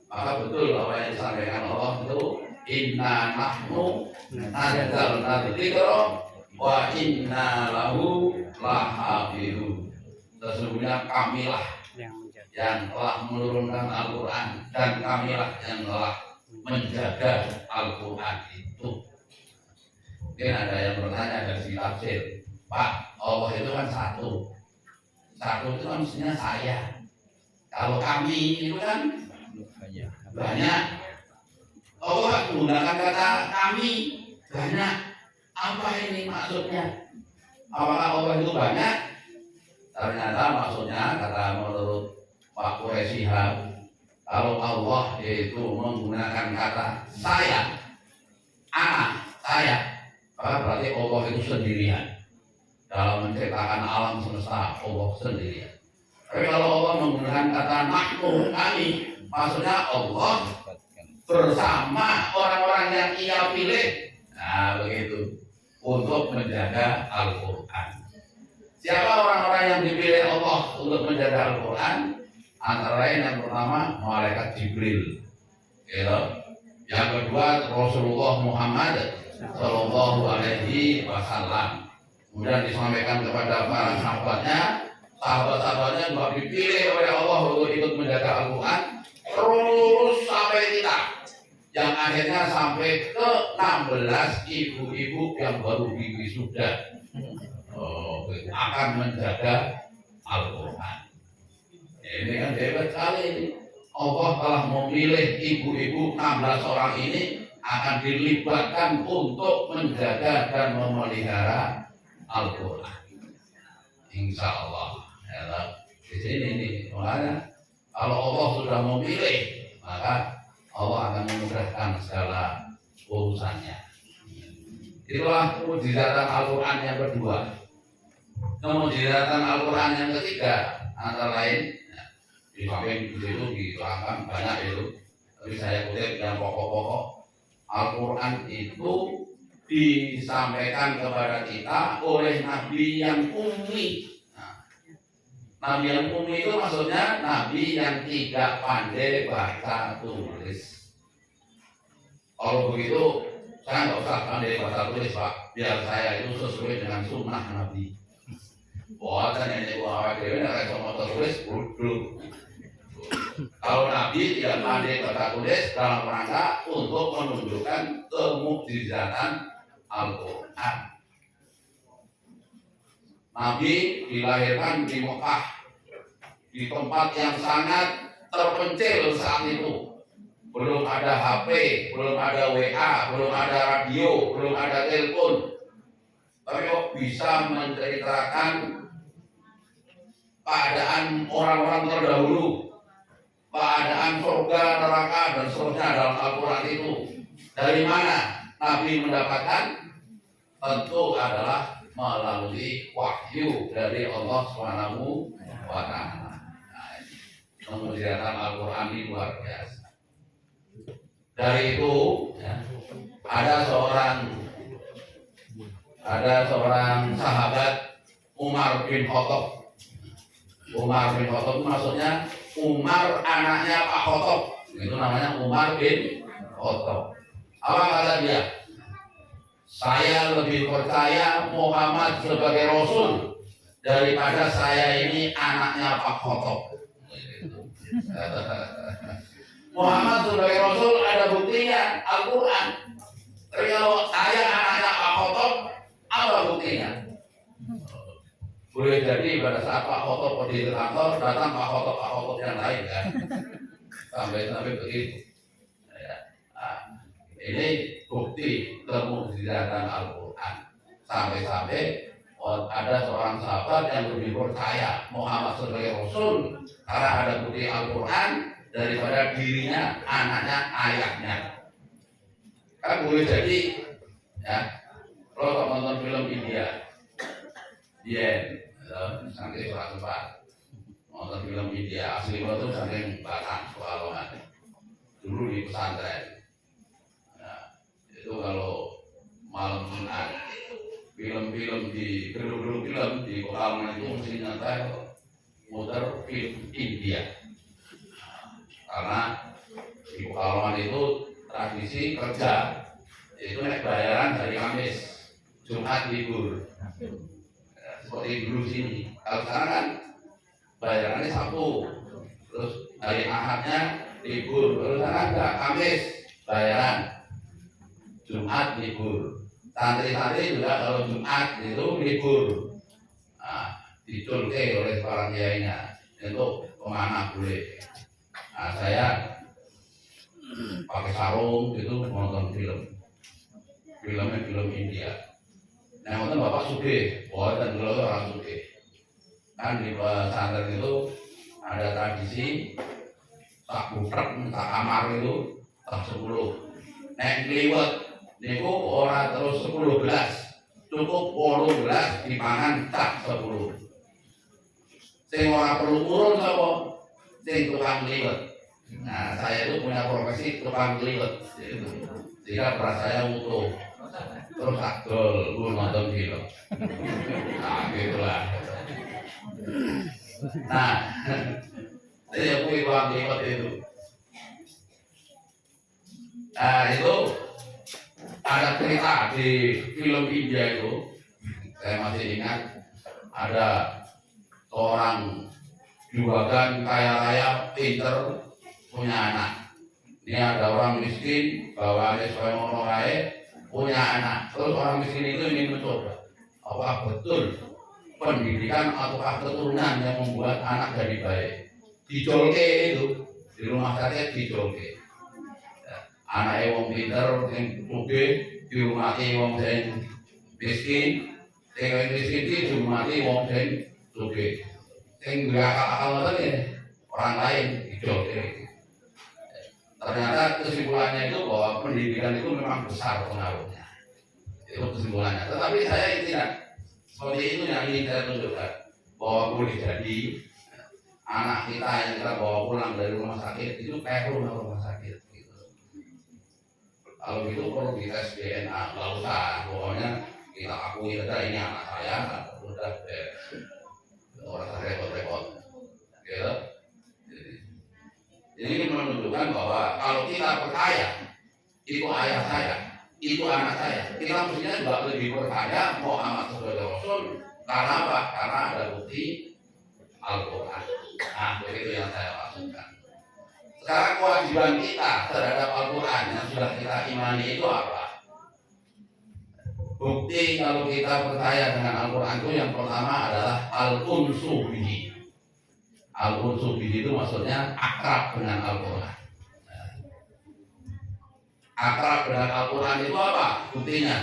maka betul apa yang disampaikan Allah itu, inna nahnu nazzalna dzikra wa inna lahu lahafizun. Sesungguhnya kamilah yang telah menurunkan Al-Quran, dan kamilah yang telah menjaga Al-Quran itu. Mungkin ada yang bertanya dari segi tafsir, Pak, Allah itu kan satu. Satu itu kan mestinya saya. Kalau kami itu kan banyak. Allah menggunakan kata kami banyak. Apa ini maksudnya? Apakah Allah itu banyak? Ternyata maksudnya, kata menurut Pak Quraisy Shihab, kalau Allah yaitu menggunakan kata saya, anak, saya, maka berarti Allah itu sendirian. Dalam menciptakan alam semesta, Allah sendirian. Tapi kalau Allah menggunakan kata nahnu, kami, maksudnya Allah bersama orang-orang yang Ia pilih. Nah, begitu, untuk menjaga Al-Quran. Siapa orang-orang yang dipilih Allah untuk menjaga Al-Quran? Antara lain yang pertama, malaikat Jibril, gitu. Yang kedua, Rasulullah Muhammad Sallallahu Alaihi Wasallam. Kemudian disampaikan kepada para sahabatnya, sahabat-sahabatnya juga dipilih oleh Allah untuk ikut menjaga Al-Quran, terus sampai kita, yang akhirnya sampai ke 16 ibu-ibu yang baru wisuda, akan menjaga Al-Quran. Ini kan hebat sekali ini. Allah telah memilih ibu-ibu 16 orang ini akan dilibatkan untuk menjaga dan memelihara Al-Quran. Insya Allah. Ya, di sini nih, makanya kalau Allah sudah memilih, maka Allah akan memudahkan segala urusannya. Itulah mukjizatan Al-Quran yang kedua. Mukjizatan Al-Quran yang ketiga antara lain, di samping di situ diterangkan banyak itu, tapi saya kutip yang pokok-pokok. Al-Quran itu disampaikan kepada kita oleh Nabi yang ummi. Nah, Nabi yang ummi itu maksudnya Nabi yang tidak pandai baca tulis. Kalau begitu, saya nggak usah pandai baca tulis, Pak. Biar saya itu sesuai dengan sunnah Nabi. Buatan nenek gua dewi nggak bisa baca tulis, bodoh. Kalau Nabi tidak pandai baca tulis dalam rangka untuk menunjukkan kemukjizatan Al-Quran. Nabi dilahirkan di Mekah, di tempat yang sangat terpencil saat itu. Belum ada HP, belum ada WA, belum ada radio, belum ada telepon. Tapi kok bisa menceritakan keadaan orang-orang terdahulu, keadaan surga, neraka, dan seterusnya dalam Al-Quran itu. Dari mana Nabi mendapatkan? Tentu adalah melalui wahyu dari Allah Subhanahu wa Ta'ala. Mukjizatan Al-Quran ini luar biasa. Dari itu, ya, ada seorang sahabat, Umar bin Khattab. Umar bin Khattab itu maksudnya Umar anaknya Pak Khattab. Itu namanya Umar bin Khattab. Apa kata dia? Saya lebih percaya Muhammad sebagai Rasul daripada saya ini anaknya Pak Khattab. Muhammad sebagai Rasul ada buktinya, Al-Quran. Tapi kalau saya anaknya Pak Khattab, apa buktinya? Boleh jadi pada saat Pak Khattab pergi ke kantor, datang Pak Khattab yang lain kan. Sampai begitu. Ya. Nah, ini bukti kemukjizatan Al-Quran. Sampai-sampai ada seorang sahabat yang lebih percaya Muhammad sebagai Rasul karena ada bukti Al-Quran daripada dirinya, anaknya, ayahnya. Kan boleh jadi ya, kalau nonton film India, sampai surat nonton film India asli itu saking Batang Pekalongan dulu di pesantren. Nah, itu kalau malam Jumat film-film di gedung-gedung film di Pekalongan itu mesti nyantai muter film India. Karena di Pekalongan itu tradisi kerja itu naik bayaran dari Kamis, Jumat libur. Seperti dulu sini. Kalau sekarang kan bayarannya Sabtu, terus hari Ahadnya libur. Terus sekarang enggak, Kamis bayaran, Jumat libur. Santri-santri juga kalau Jumat itu libur. Nah, diculke oleh para kiainya untuk kemana boleh. Nah, saya pakai sarung gitu nonton filmnya film India. Nah, nonton Bapak Sugih, dan dulu orang Sugih. Kan di pesantren itu ada tradisi tak butrek, tak kamar itu tak 10. Nek liwet niku ora terus 10 gelas, cukup 8 gelas dipangan tak 10. Sing ora perlu urun sapa? Sing tukang liwet. Nah, saya itu punya profesi tukang liwet. Sehingga beras saya utuh. Terus agol, gue nonton film. Nah, gitulah. Nah, saya punya tukang liwet itu. Nah, itu ada cerita di film India itu. Saya masih ingat ada seorang juragan kaya raya, pinter, punya anak. Ini ada orang miskin, bawaannya supaya ngono ae, punya anak. Terus orang miskin itu ingin mencoba, apakah betul pendidikan ataukah keturunan yang membuat anak jadi baik. Dijolke itu di rumah sakit dijolke. Anaknya wong pinter, yang sugih, dihormati wong sing miskin, sing miskin dihormati wong sing sugih. Sing akal-akal ngoten orang lain dijolke. Ternyata kesimpulannya itu bahwa pendidikan itu memang besar pengaruhnya. Itu kesimpulannya. Tetapi saya tidak seperti itu yang ingin saya tunjukkan, bahwa boleh jadi anak kita yang kita bawa pulang dari rumah sakit itu kayak rumah sakit. Gitu. Kalau gitu perlu dites DNA, nggak usah. Pokoknya kita akui saja ini anak saya, udah orang saya repot-repot. Gitu. Jadi ini menunjukkan bahwa kalau kita percaya itu ayah saya, itu anak saya, kita mestinya juga lebih percaya Muhammad sebagai Rasul. Karena apa? Karena ada bukti Al-Quran. Nah, begitu yang saya maksudkan. Sekarang kewajiban kita terhadap Al-Quran yang sudah kita imani itu apa? Bukti kalau kita percaya dengan Al-Quran itu yang pertama adalah Al-Unsu bihi. Al-Unsu bihi itu maksudnya akrab dengan Al-Quran. Akrab dengan Al-Quran itu apa? Buktinya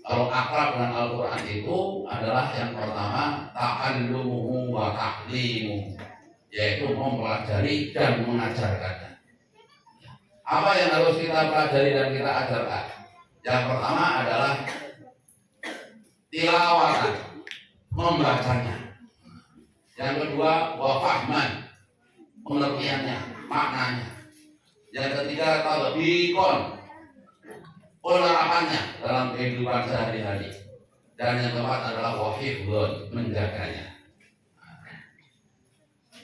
kalau akrab dengan Al-Quran itu adalah yang pertama ta'allumuhu wa ta'limuhu, yaitu mempelajari dan mengajarkannya. Apa yang harus kita pelajari dan kita ajarkan? Yang pertama adalah tilawatan, membacanya. Yang kedua wafahman, pengertiannya, maknanya. Yang ketiga talbikon, penerapannya dalam kehidupan sehari-hari. Dan yang keempat adalah wahifdun, menjaganya.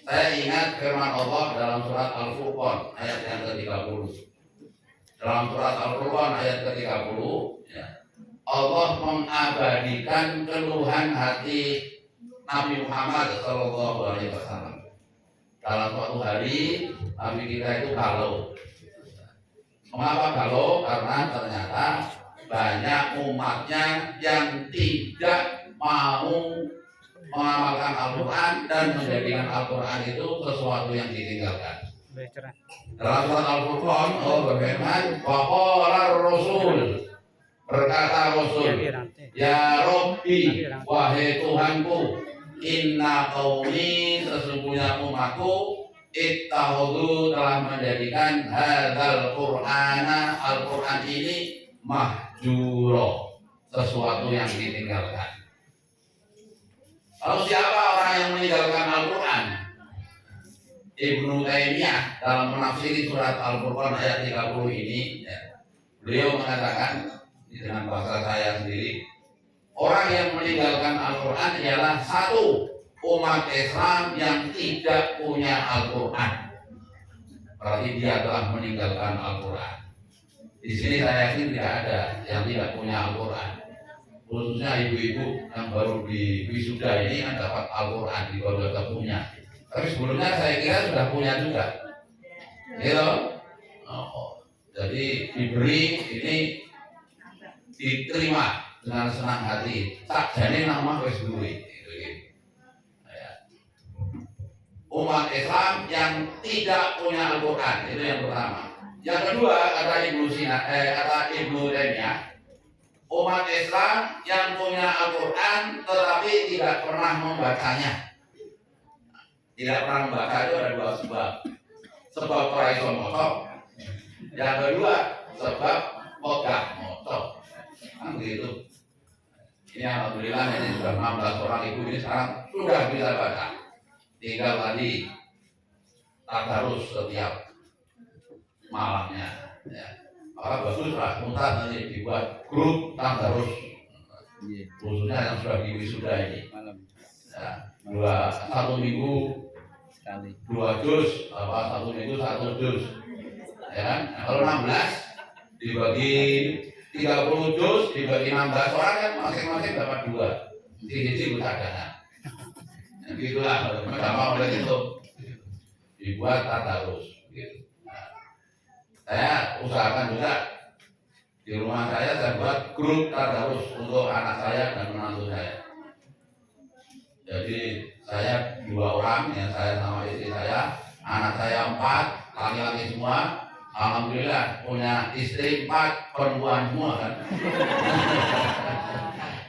Saya ingat firman Allah dalam surat Al-Furqan ayat yang ke-30. Dalam surat Al-Furqan ayat ke-30, ya, Allah mengabadikan keluhan hati Nabi Muhammad SAW. Dalam suatu hari Nabi kita itu galau. Mengapa galau? Karena ternyata banyak umatnya yang tidak mau mengamalkan Al-Quran dan menjadikan Al-Quran itu sesuatu yang ditinggalkan. Dalam surat Al-Furqan Allah berfirman, "Waqala Rasul Berkata Rasul, ya Robbi, wahai Tuhanku, inna qaumi, sesungguhnya umatku, ittakhadhu, telah menjadikan hadzal qur'ana, Al-Qur'an ini mahjura, sesuatu yang ditinggalkan. Lalu siapa orang yang meninggalkan Al-Qur'an? Ibnu Taimiyah dalam menafsiri surat Al-Furqan ayat 30 ini, beliau mengatakan dengan bahasa saya sendiri, orang yang meninggalkan Al-Quran ialah satu, umat Islam yang tidak punya Al-Quran. Berarti dia telah meninggalkan Al-Quran. Di sini saya yakin tidak ada yang tidak punya Al-Quran. Khususnya ibu-ibu yang baru di wisuda ini kan dapat Al-Quran, di keluarga punya. Tapi sebelumnya saya kira sudah punya juga. Gitu? Jadi diberi ini, diterima dengan senang hati. Tak jadi nama wis duwe. Umat Islam yang tidak punya Al-Quran, itu yang pertama. Yang kedua, kata Ibnu Taimiyah, umat Islam yang punya Al-Quran tetapi tidak pernah membacanya. Tidak pernah membaca itu ada dua sebab. Sebab ora iso maca. Yang kedua, sebab mogah maca. Kan begitu. Ini alhamdulillah ini sudah 16 orang ibu ini sekarang sudah bisa baca. Tinggal tadi tadarus setiap malamnya. Ya. Maka bagus lah, muntah nanti dibuat grup tadarus. Khususnya yang sudah di wisuda ini. Ya, satu minggu sekali 2 juz, satu minggu 1 juz. Ya kan? Nah, kalau 16 dibagi 30 juz dibagi 16 orang kan masing-masing dapat 2. Jadi cadangan. Ya, gitulah, gampang oleh itu dibuat tadarus. Gitu. Nah, saya usahakan juga di rumah saya buat grup tadarus untuk anak saya dan menantu saya. Jadi saya 2 orang, ya saya sama istri saya, anak saya 4, laki-laki semua. Alhamdulillah punya istri 4, perempuan semua kan.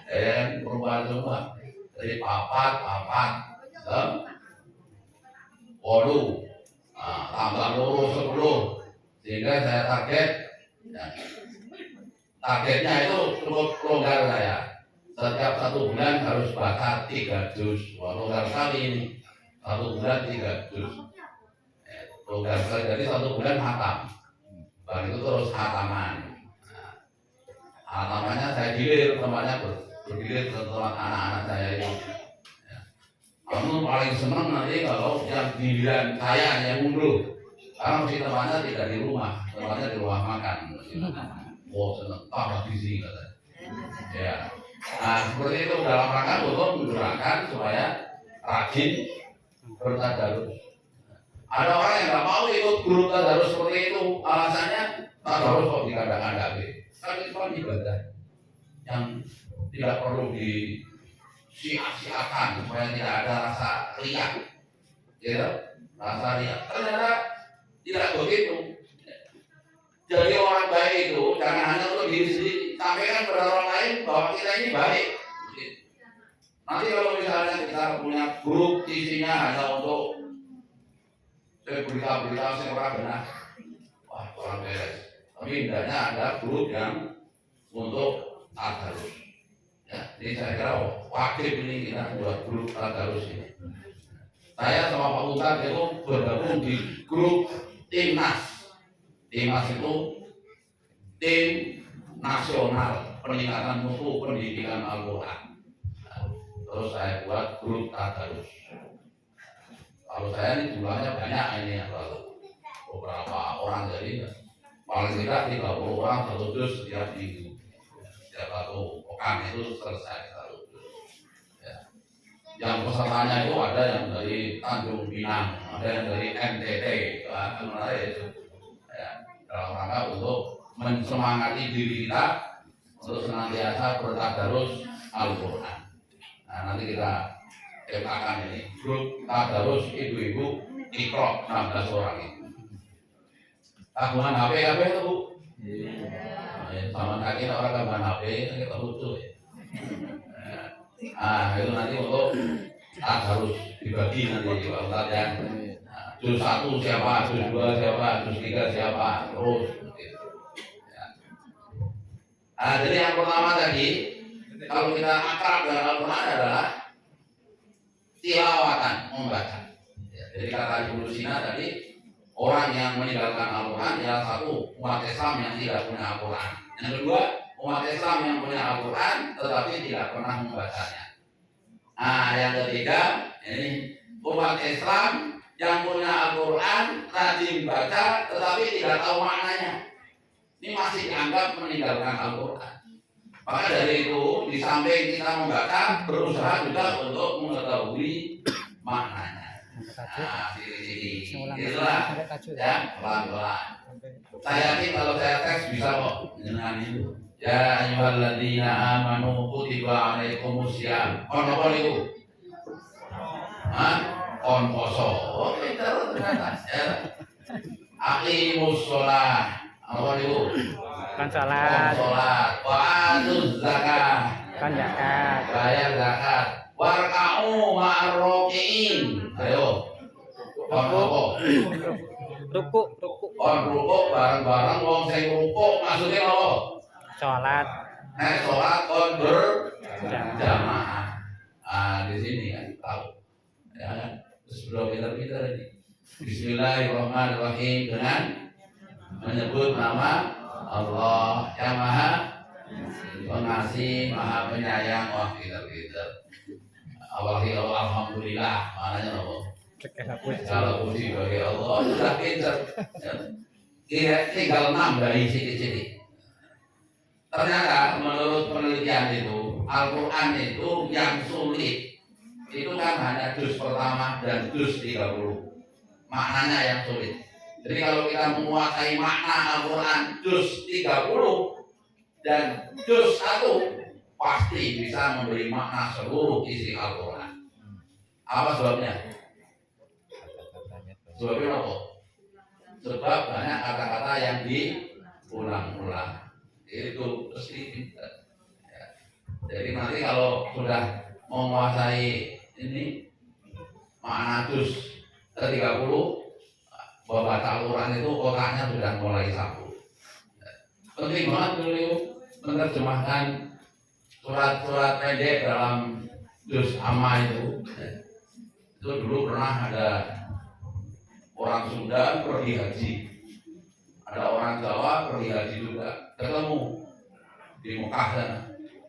Perempuan semua. Jadi 4, 8, tambah 10. Sehingga saya targetnya itu cukup longgar saya. Setiap 1 bulan harus baca 3 juz. Longgar sekali ini. 1 bulan 3 juz. Longgar sekali, jadi 1 bulan hatam. Baru itu terus hataman. Hatamannya saya gilir, temannya bergilir ke tempat anak-anak saya itu. Kamu paling senang nanti kalau yang giliran saya yang mundur. Karena mesti temannya tidak di rumah, temannya di rumah makan. Oh senang, tambah gizi katanya. Ya. Nah seperti itu dalam rangka untuk menggerakkan supaya rajin bertadarus. Ada orang yang nggak mau ikut grup tadarus seperti itu, alasannya tadarus kok dikandang-kandang. Kan itu kan ibadah yang tidak perlu disia-siakan supaya tidak ada rasa riak, gitu, rasa riak. Ternyata tidak begitu. Jadi orang baik itu jangan hanya untuk diri sendiri, sampaikan kepada orang lain bahwa kita ini baik. Nanti kalau misalnya kita punya grup isinya hanya untuk berita-berita yang benar, wah orang beres. Tapi hendaknya ada grup yang untuk tadarus. Ya, ini saya kira wajib ini kita buat grup tadarus ini. Saya sama Pak Ustadz itu bergabung di grup Timnas. Timnas itu tim nasional peningkatan mutu pendidikan Al-Quran. Terus saya buat grup tadarus. Kalau saya ini jumlahnya banyak ini beberapa orang, jadi paling tidak 30 orang 1 juz setiap minggu. Setiap 1 pekan itu selesai 1 juz. Ya. Yang pesertanya itu ada yang dari Tanjung Pinang, ada yang dari NTT, itu. Ya. Dalam rangka untuk mensemangati diri kita untuk senantiasa bertadarus Al-Quran. Nah nanti kita ciptakan ini grup tadarus ibu-ibu Iqra 16 orang itu. Tabungan HP itu Bu. sama kaki orang gambar HP kita lucu ya. Itu nanti untuk harus dibagi nanti Pak Ustadz ya. Juz 1 siapa, juz 2 siapa, juz 3 siapa, terus. Jadi yang pertama tadi, kalau kita akrab dengan Al-Quran adalah tilawatan, membaca. Jadi kata Ibnu Sina tadi, orang yang meninggalkan Al-Quran adalah satu umat Islam yang tidak punya Al-Quran. Yang kedua, umat Islam yang punya Al-Quran tetapi tidak pernah membacanya. Yang ketiga, ini umat Islam yang punya Al-Quran rajin baca tetapi tidak tahu maknanya. Ini masih dianggap meninggalkan Al-Quran. Maka dari itu, di samping kita membaca, berusaha juga untuk mengetahui maknanya. Itulah ya, pelan-pelan. Saya yakin kalau saya tes bisa kok dengan itu. Ya ayyuhalladzina amanu kutiba alaikumusiyam. On apa itu? On poso. Oh, pintar ternyata. Ya. Aqimus sholah. Apa itu? Kan salat. Wa atuz zakah. Kan zakat. Bayar zakat. Warka'u ma'arroki'in. Ayo. On apa? Ruku. On rukuk bareng-bareng wong sing rukuk maksudnya apa? Salat. Sholat on berjamaah. Di sini kan tahu. Ya kan? Terus belum pintar-pintar ini. Bismillahirrahmanirrahim dengan menyebut nama Allah yang Maha Pengasih, Maha Penyayang. Wah, pintar-pintar. Awalnya alhamdulillah, maknanya apa? Kalau puji bagi Allah sudah pintar. Tinggal 6 dari sini. Ternyata menurut penelitian itu Al-Quran itu yang sulit itu kan hanya juz pertama dan juz 30. Maknanya yang sulit. Jadi kalau kita menguasai makna Al-Quran juz 30 dan juz 1 pasti bisa memberi makna seluruh isi Al-Quran. Apa sebabnya? Sebabnya apa? Sebab banyak kata-kata yang diulang-ulang. Itu pasti ya. Jadi nanti kalau sudah menguasai ini makna juz 30 baca Al-Quran itu otaknya sudah mulai sapu. Penting banget dulu menerjemahkan surat-surat pendek dalam juz amma itu. Itu dulu pernah ada orang Sunda pergi haji, ada orang Jawa pergi haji juga, ketemu di Mekah sana.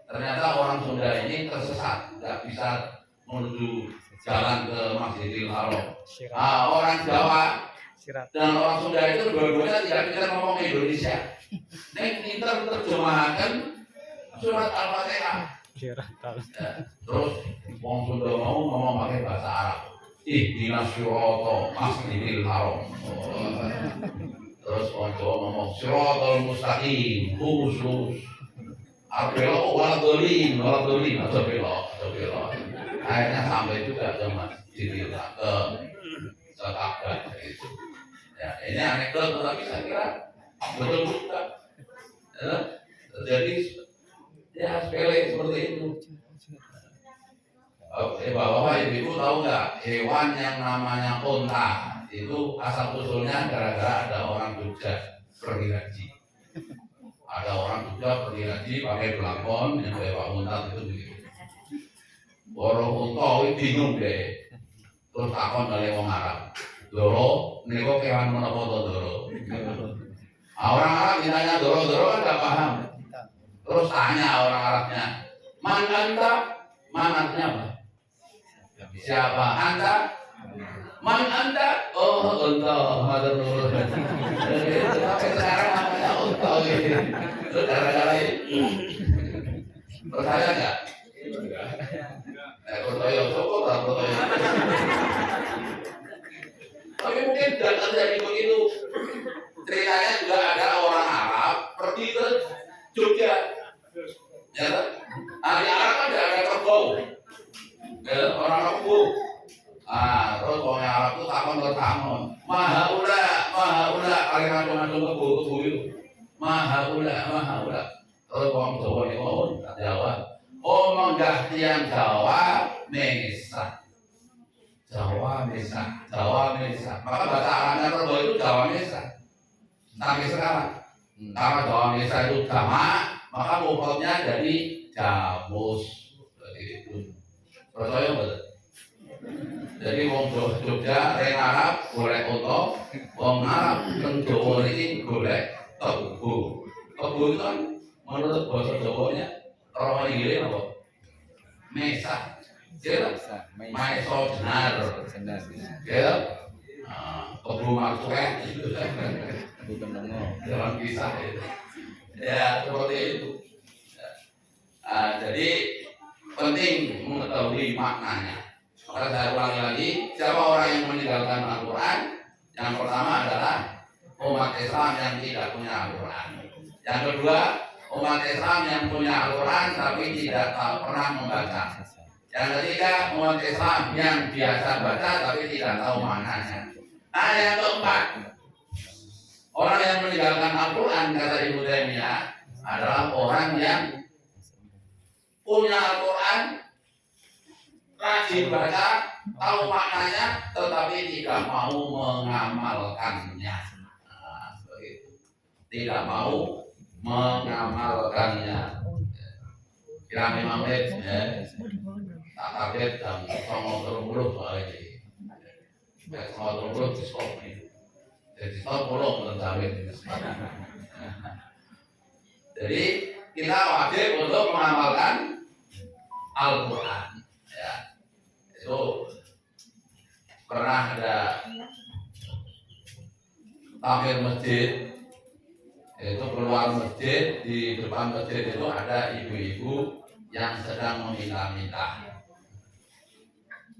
Ternyata orang Sunda ini tersesat, nggak bisa menuju jalan ke Masjidil Haram. Orang Jawa dan orang Sunda itu dua-duanya tidak bisa ngomong Indonesia. Ini pintar terjemahkan surat Al-Fatihah. Terus orang Sunda mau ngomong pakai bahasa Arab. Ihdinas sirata Masjidil Haram. Terus orang Jawa ngomong siratal mustaqim, lurus. Belok waladolin, atau belok. Akhirnya sampai juga ke Masjidil Haram, ke Ka'bah gitu. Ya, ini anekdot tetapi saya kira betul juga. Ya, jadi ya sepele seperti itu. Oke, Bapak Ibu tahu nggak hewan yang namanya unta itu asal usulnya gara-gara ada orang Jogja pergi haji. Ada orang Jogja pergi haji pakai belakon yang kayak Pak Unta itu begitu. Orang unta itu bingung deh. Terus takon kali wong Arab. Doro, niku kewan menapa to doro? Orang Arab ditanya doro kan nggak paham. Terus tanya orang Arabnya, man anta? Man artinya apa? Siapa anda? Man anda? Oh unta, matur. Sampai sekarang namanya unta gitu. Terus gara-gara itu percaya nggak? Percaya cukup lah percaya. Tapi mungkin tidak terjadi begitu. Ceritanya juga ada orang Arab pergi ke Jogja. Ya, di Arab kan tidak ada kerbau. Ya, orang Arab bu. Terus orang Arab itu takon ke takon. Maha ula, kalian ngadu-ngadu kebu itu. mahaula. Kalau orang Jawa ini mau Jawa, menggah tiang Jawa mesa. Jawa mesa. Maka bahasa Arabnya Prabowo itu Jawa mesa. Sampai sekarang, karena Jawa mesa itu jamak, maka mufradnya jadi jamus. Begitu. Percaya betul. Jadi wong Jogja, reng Arab golek unta, wong Arab teng Jawa iki golek tebu. Tebu itu kan menurut bahasa Jawanya orang Inggris apa? Mesa. Kira maeso jenar. Kira tebu maksudnya dalam kisah itu. Ya seperti itu. Jadi penting mengetahui maknanya. Maka saya ulangi lagi, siapa orang yang meninggalkan Al-Quran? Yang pertama adalah umat Islam yang tidak punya Al-Quran. Yang kedua, umat Islam yang punya Al-Quran tapi tidak pernah membaca. Yang ketiga, umat Islam yang biasa baca tapi tidak tahu maknanya. Nah, yang keempat, orang yang meninggalkan Al-Quran, kata Ibnu Taimiyah, adalah orang yang punya Al-Quran, rajin baca, tahu maknanya, tetapi tidak mau mengamalkannya. Nah, begitu. Tidak mau mengamalkannya. Kira memang ya. Tak kaget dan ngomong terus lagi. Ngomong terus di stop ini. Jadi stop belum terjawab. Jadi kita wajib untuk mengamalkan Al-Quran. Ya, itu pernah ada takmir masjid, itu keluar masjid, di depan masjid itu ada ibu-ibu yang sedang meminta-minta.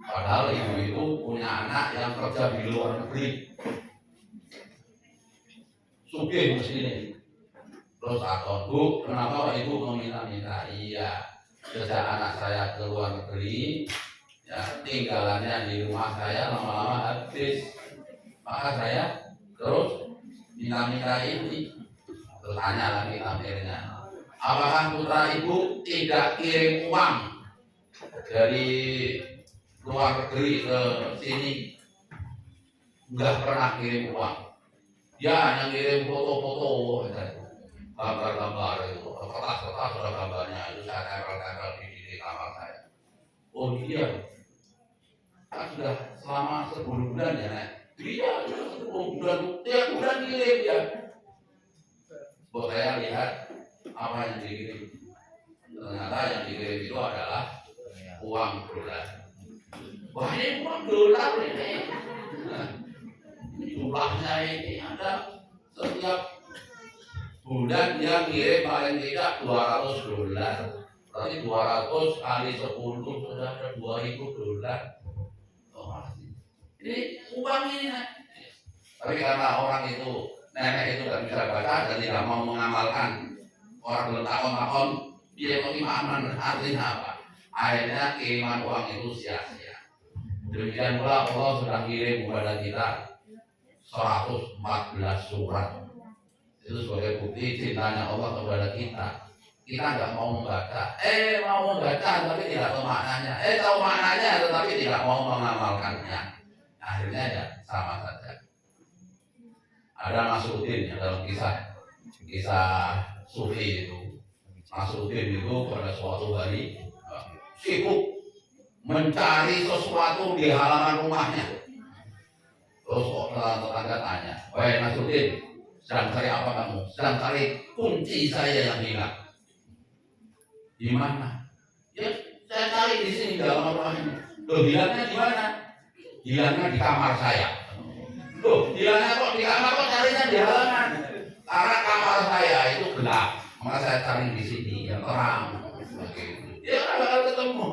Padahal ibu itu punya anak yang kerja di luar negeri, sugih mesti ini. Terus atau bu, kenapa ibu meminta-minta? Iya, sejak anak saya ke luar negeri, ya tinggalannya di rumah saya lama-lama habis, maka saya terus minta-minta ini. Terus tanya lagi takmirnya, apakah putra ibu tidak kirim uang dari luar negeri ke sini? Enggak pernah kirim uang. Ya, yang kirim foto-foto, gambar-gambar itu, kertas-kertas ada gambarnya, itu saya tempel-tempel di kamar saya. Oh iya, kan sudah selama 10 bulan ya, Nek? Iya, sudah 10 bulan, tiap bulan kirim ya. Buat saya lihat apa yang dikirim. Ternyata yang dikirim itu adalah uang dolar. Wah, ini uang dolar ini. Nah, jumlahnya ini ada setiap bulan dia kirim paling tidak 200 dolar. Berarti 200 kali 10 sudah ada 2.000 dolar. Oh, ini uang ini. Tapi karena orang itu, nenek itu tidak bisa baca dan tidak mau mengamalkan, orang belum takon-takon, dia pengimaman artinya apa? Akhirnya kiriman uang itu sia-sia. Demikian pula Allah sudah kirim kepada kita 114 surat. Itu sebagai bukti cintanya Allah kepada kita. Kita nggak mau membaca, mau membaca tapi tidak tahu maknanya, tahu maknanya tetapi tidak mau mengamalkannya. Akhirnya ya sama saja. Ada Nasruddin yang dalam kisah Sufi itu. Nasruddin itu pada suatu hari sibuk mencari sesuatu di halaman rumahnya. Terus tetangga tanya, "Wahai Nasruddin, sedang cari apa kamu?" "Sedang cari kunci saya yang hilang." "Di mana?" "Ya, saya cari di sini dalam rumah ini." "Loh, hilangnya di mana?" "Hilangnya di kamar saya." "Loh, hilangnya kok di kamar, kok carinya di halaman?" "Karena kamar saya itu gelap, maka saya cari di sini yang terang." Ya kan bakal ketemu.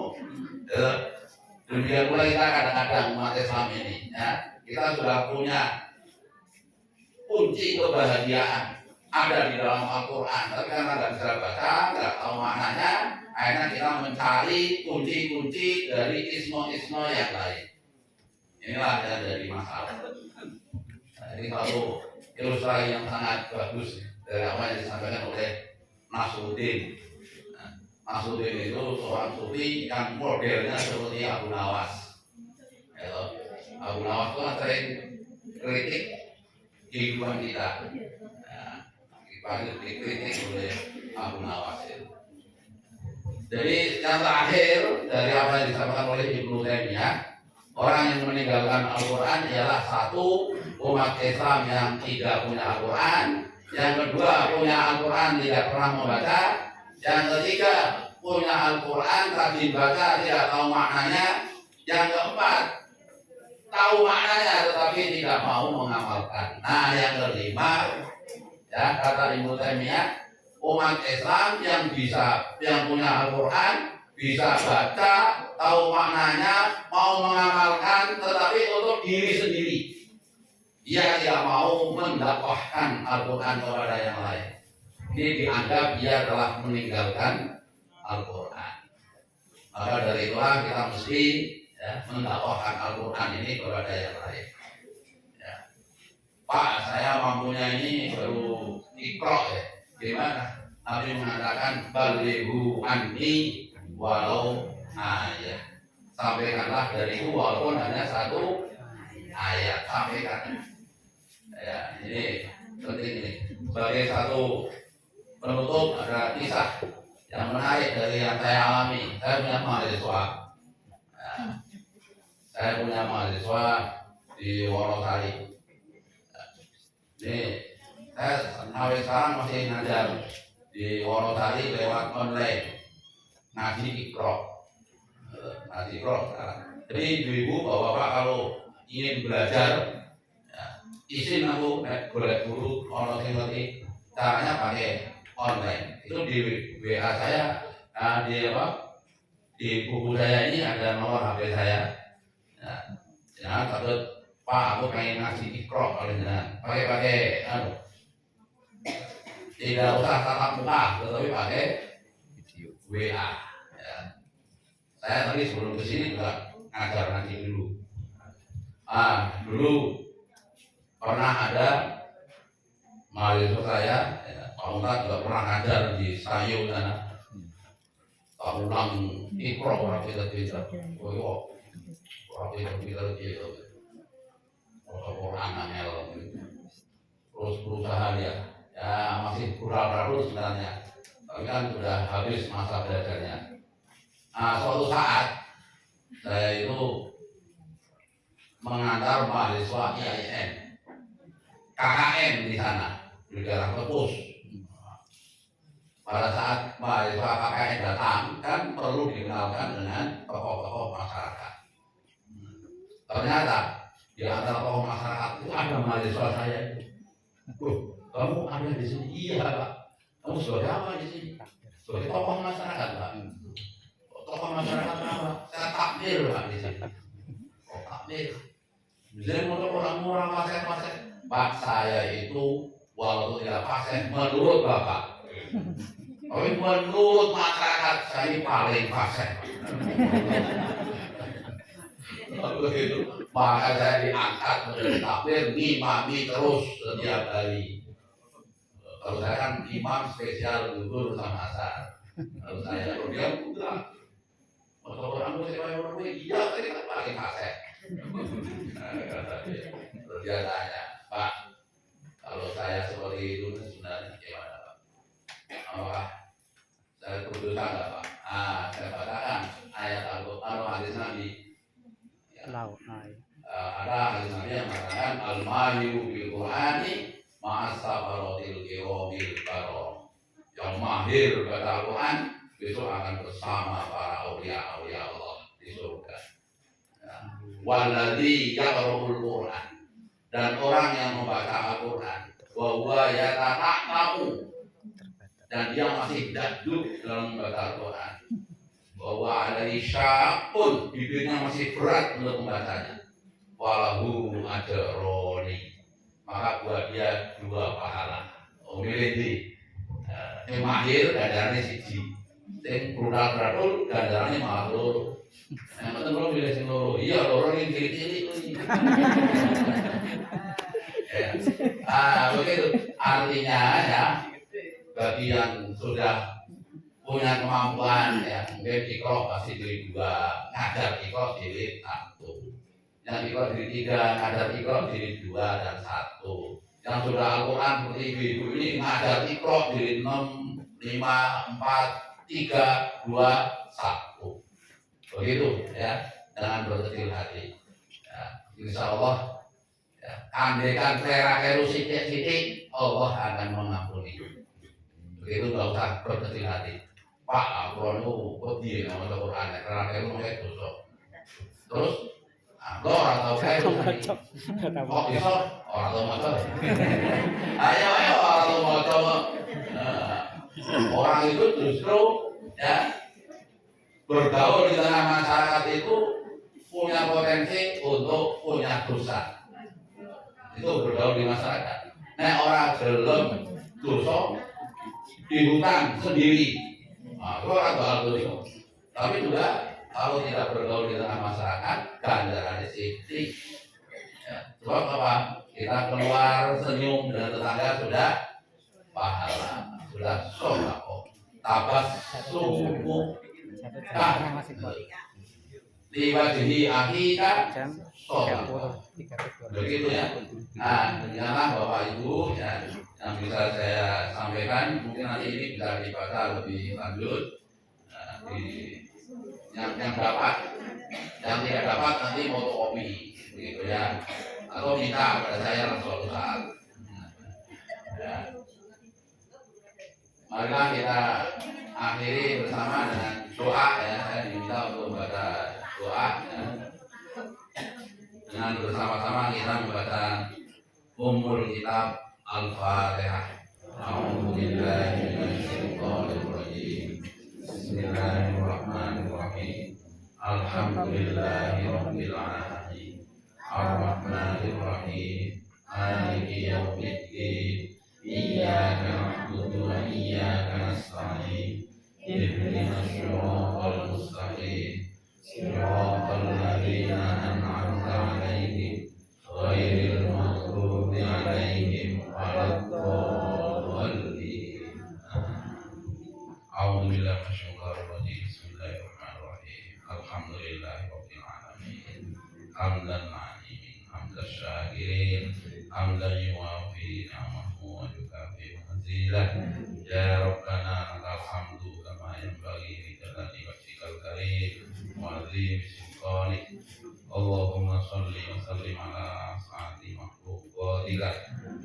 Demikian pula kita kadang-kadang umat Islam ini, ya, kita sudah punya kunci kebahagiaan ada di dalam Al-Quran, tapi karena nggak bisa baca, nggak tahu maknanya, akhirnya kita mencari kunci-kunci dari ismo-ismo yang lain. Inilah yang jadi masalah. Jadi kalau ilustrasi yang sangat bagus dari apa yang disampaikan oleh Nasruddin. Nasruddin itu seorang sufi yang modelnya seperti Abu Nawas. Abu Nawas itu kan sering kritik kehidupan kita. Dikritik oleh Abu Nawas itu. Jadi yang terakhir dari apa yang disampaikan oleh Ibnu Taimiyah, orang yang meninggalkan Al-Quran ialah satu, umat Islam yang tidak punya Al-Quran. Yang kedua, punya Al-Quran tidak pernah membaca. Yang ketiga, punya Al-Quran rajin baca tidak tahu maknanya. Yang keempat, tahu maknanya tetapi tidak mau mengamalkan. Nah, yang kelima, ya kata Ibnu Taimiyah, umat Islam yang punya Al-Quran, bisa baca, tahu maknanya, mau mengamalkan, tetapi untuk diri sendiri. Ia tidak mau mendakwahkan Al-Quran kepada yang lain. Ini dianggap dia telah meninggalkan Al-Quran. Maka dari itulah kita mesti mendakwahkan Al-Quran ini kepada yang lain. Ya. Pak, saya mampunya ini baru Iqra ya. Gimana? Nabi mengatakan balighu anni walau ayat. Sampaikanlah dariku walaupun hanya satu ayat. Sampaikan. Ya, ini penting ini. Sebagai satu penutup ada kisah yang menarik dari yang saya alami. Saya punya mahasiswa. Ya, saya punya mahasiswa di Wonosari. Ini saya sampai sekarang masih ngajar di Wonosari lewat online ngaji Iqra. Ngaji Iqra sekarang. Jadi ibu-ibu bapak-bapak kalau ingin belajar izin aku boleh guru ono sing ngerti caranya pakai online. Itu di WA saya, di buku saya ini ada nomor HP saya. Ya, takut Pak aku pengen ngaji Iqra kalau jangan pakai tidak usah tatap muka, tetapi pakai WA. Ya. Saya tadi sebelum kesini juga ngajar ngaji dulu. Dulu pernah ada mahasiswa saya, Pak Ustadz juga pernah ngajar di Sayung sana. Pak ulang Iqra orang kita orang angel, terus berusaha dia, ya masih kurang terus sebenarnya, tapi kan sudah habis masa belajarnya. Suatu saat saya itu mengantar mahasiswa IAIN KKN di sana di daerah Tepus. Pada saat mahasiswa KKN datang kan perlu dikenalkan dengan tokoh-tokoh masyarakat. Ternyata di antara tokoh masyarakat itu ada mahasiswa saya itu. Kamu ada di sini? Iya Pak. Kamu sebagai apa di sini? Sebagai tokoh masyarakat Pak. Tokoh masyarakat apa? Saya takmir Pak di sini. Takmir. Jadi untuk orang-orang fasih-fasih, Pak saya itu walaupun tidak fasih menurut Bapak, tapi menurut masyarakat saya paling fasih. Begitu, maka saya diangkat menjadi takmir, ngimami terus setiap hari. Kalau saya kan imam spesial zuhur sama asar. Kalau saya dia enggak. Kalau orang muslim orang iya saya kan paling fasih. Terus dia tanya, Pak, kalau saya seperti itu sebenarnya gimana Pak? Apakah saya berdosa enggak Pak? Saya katakan ayat Al-Quran hadis Nabi. Ada hadis Nabi yang mengatakan al-mahiru bil Qur'ani ma'as-safaratil kiramil karam. Yang mahir baca Al-Quran besok akan bersama para aulia-aulia Allah di surga. Waladhi yaqra'ul Qur'an, dan orang yang membaca Al-Quran wa huwa yata'amu, dan dia masih daduk dalam membaca Al-Quran, bahwa alaihi syaqun, bibirnya masih berat untuk membacanya, walahu ajroni, maka buat dia 2 pahala. Milih yang mahir ganjarannya siji, yang brutal ganjarannya malah loro. Yang penting lo pilih sing loro. Iya loro yang cilik-cilik ini. Begitu. Artinya ya bagi yang sudah punya kemampuan ya mungkin Iqra pasti jilid 2, ngajar Iqra jilid 1, yang Iqra jilid 3, ngajar Iqra jilid 2 dan 1, yang sudah Al-Quran seperti ibu-ibu ini ngajar Iqra jilid 6, 5, 4, 3, 2, 1. Begitu ya, jangan berkecil hati ya, insya Allah ya, andaikan kera-keru sidik-sidik Allah akan mengampuni. Begitu nggak usah berkecil hati. Pak, aku itu pedih nama Al-Quran ya, kera-keru mulai dosa. Terus, lo orang tahu kayak kok bisa orang tahu macam. Ayo orang tahu macam. Orang itu justru ya bergaul di tengah masyarakat itu punya potensi untuk punya dosa. Itu bergaul di masyarakat. Nah orang belum dosa di hutan sendiri, itu orang bakal dosa. Tapi juga kalau tidak bergaul di tengah masyarakat, ganjarannya sedikit. Ya, sebab apa? Kita keluar senyum dengan tetangga sudah pahala, sudah sholako, tabas sumu. Di wajhi akhika sholat. Begitu ya. Nah, demikianlah Bapak Ibu ya, yang bisa saya sampaikan. Mungkin nanti ini bisa dibaca lebih lanjut. Nah, yang dapat, yang tidak dapat nanti fotokopi, begitu ya. Atau minta pada saya suatu saat. Ya. Marilah kita akhiri bersama dengan doa ya. Saya diminta untuk membaca doa ya. Dengan bersama-sama kita membaca Ummul Kitab Al-Fatihah. A'udzubillahi minasyaitonir rajim. Bismillahirrahmanirrahim. Alhamdulillahirabbil alamin. Ar-Rahmanir Rahim. Maliki yaumiddin. Iyyaka na'budu wa iyyaka nasta'in. Ihdinas siratal mustaqim. Siratal ladzina an'amta 'alaihim ghairil maghdubi 'alaihim waladdallin. A'udzu billahi minasyaitonir rajim. Bismillahirrahmanirrahim. Alhamdulillahirabbil alamin. Hamdan 'alimin, hamdan syakirin, hamdan yuwafi ni'amahu wa yukafi mazidah. Ya Rabbana lakal hamdu kama yanbaghi li jalali wajhikal karim wa 'azimi sultanik. Allahumma shalli wa sallim ala as'ati makhluqatika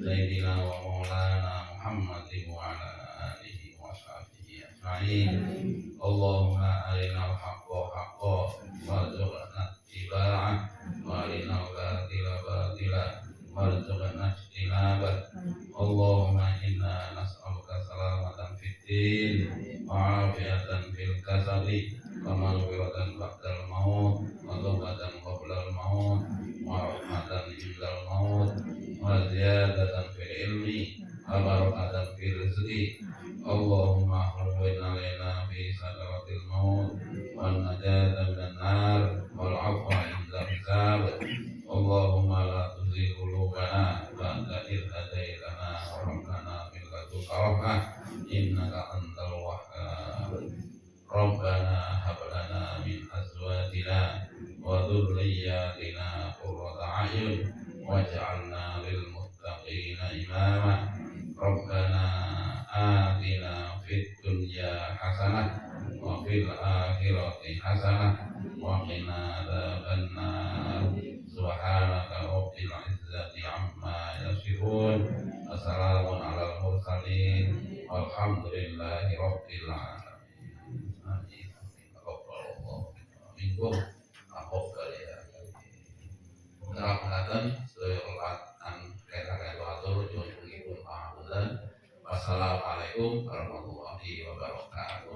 sayyidina wa maulana Muhammadin wa ala alihi wa sahbihi ajma'in. Allahumma arinal haqqa haqqan warzuqna ittiba'ah wa arinal batila batilan warzuqna ijtinabah. Allahumma inna nas'aluka salamatan fid din wa afiyatan fil kasali wa maghfiratan ba'dal maut wa tawbatan qablal maut wa rahmatan indal maut wa ziyadatan fil ilmi wa barakatan fil rizqi. Allahumma hawwin alaina fi sakaratil maut wa najatan minan nar wal 'afwa inda hisab. Allahumma la tuzigh qulubana ba'da idh hadaitana wa hab lana min ladunka rahmah innaka antal wahhab. Rabbana hab lana min azwajina wa dhurriyyatina qurrata a'yun waj'alna lil muttaqina imama. Rabbana atina fid dunya hasanah wa fil akhirati hasanah wa qina adzabannar. Subhanaka rabbil izzati amma yasifun. Wassalamun alal mursalin walhamdulillahi rabbil alamin. Amin. Taqabbalallahu minkum taqabbal ya. Mudah-mudahan seorang kata-kata atur nyuwun pangapunten. Wassalamualaikum warahmatullahi wabarakatuh.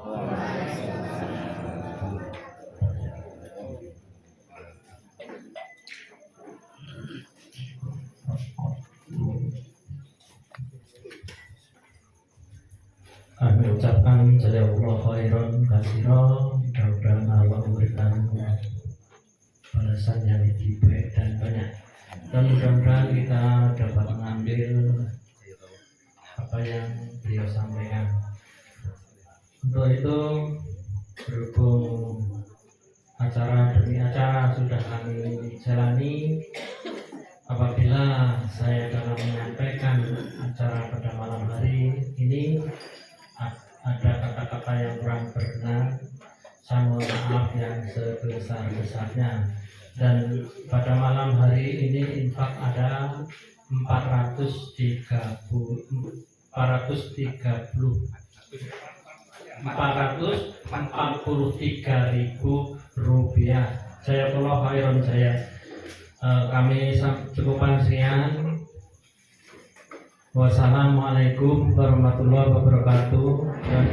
Kami ucapkan jazakallahu khairan katsiran. Mudah-mudahan Allah memberikan balasan yang lebih baik dan banyak. Dan mudah-mudahan kita dapat mengambil apa yang beliau sampaikan. Untuk itu berhubung acara demi acara sudah kami jalani, apabila saya dalam menyampaikan acara pada malam hari ini ada kata-kata yang kurang berkenan, saya mohon maaf yang sebesar-besarnya. Dan pada malam hari ini infak ada 443.000 rupiah. Saya Allah khairan saya. Kami cukupkan sekian. Wassalamualaikum warahmatullahi wabarakatuh. Dan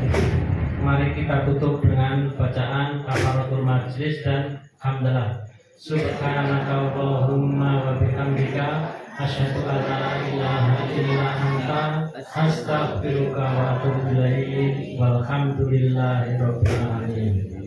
mari kita tutup dengan bacaan kafaratul majlis dan hamdalah. Subhanaka Allahumma wa bihamdika asyhadu an la ilaha illa anta astaghfiruka wa atubu ilaik. Walhamdulillahi rabbil alamin.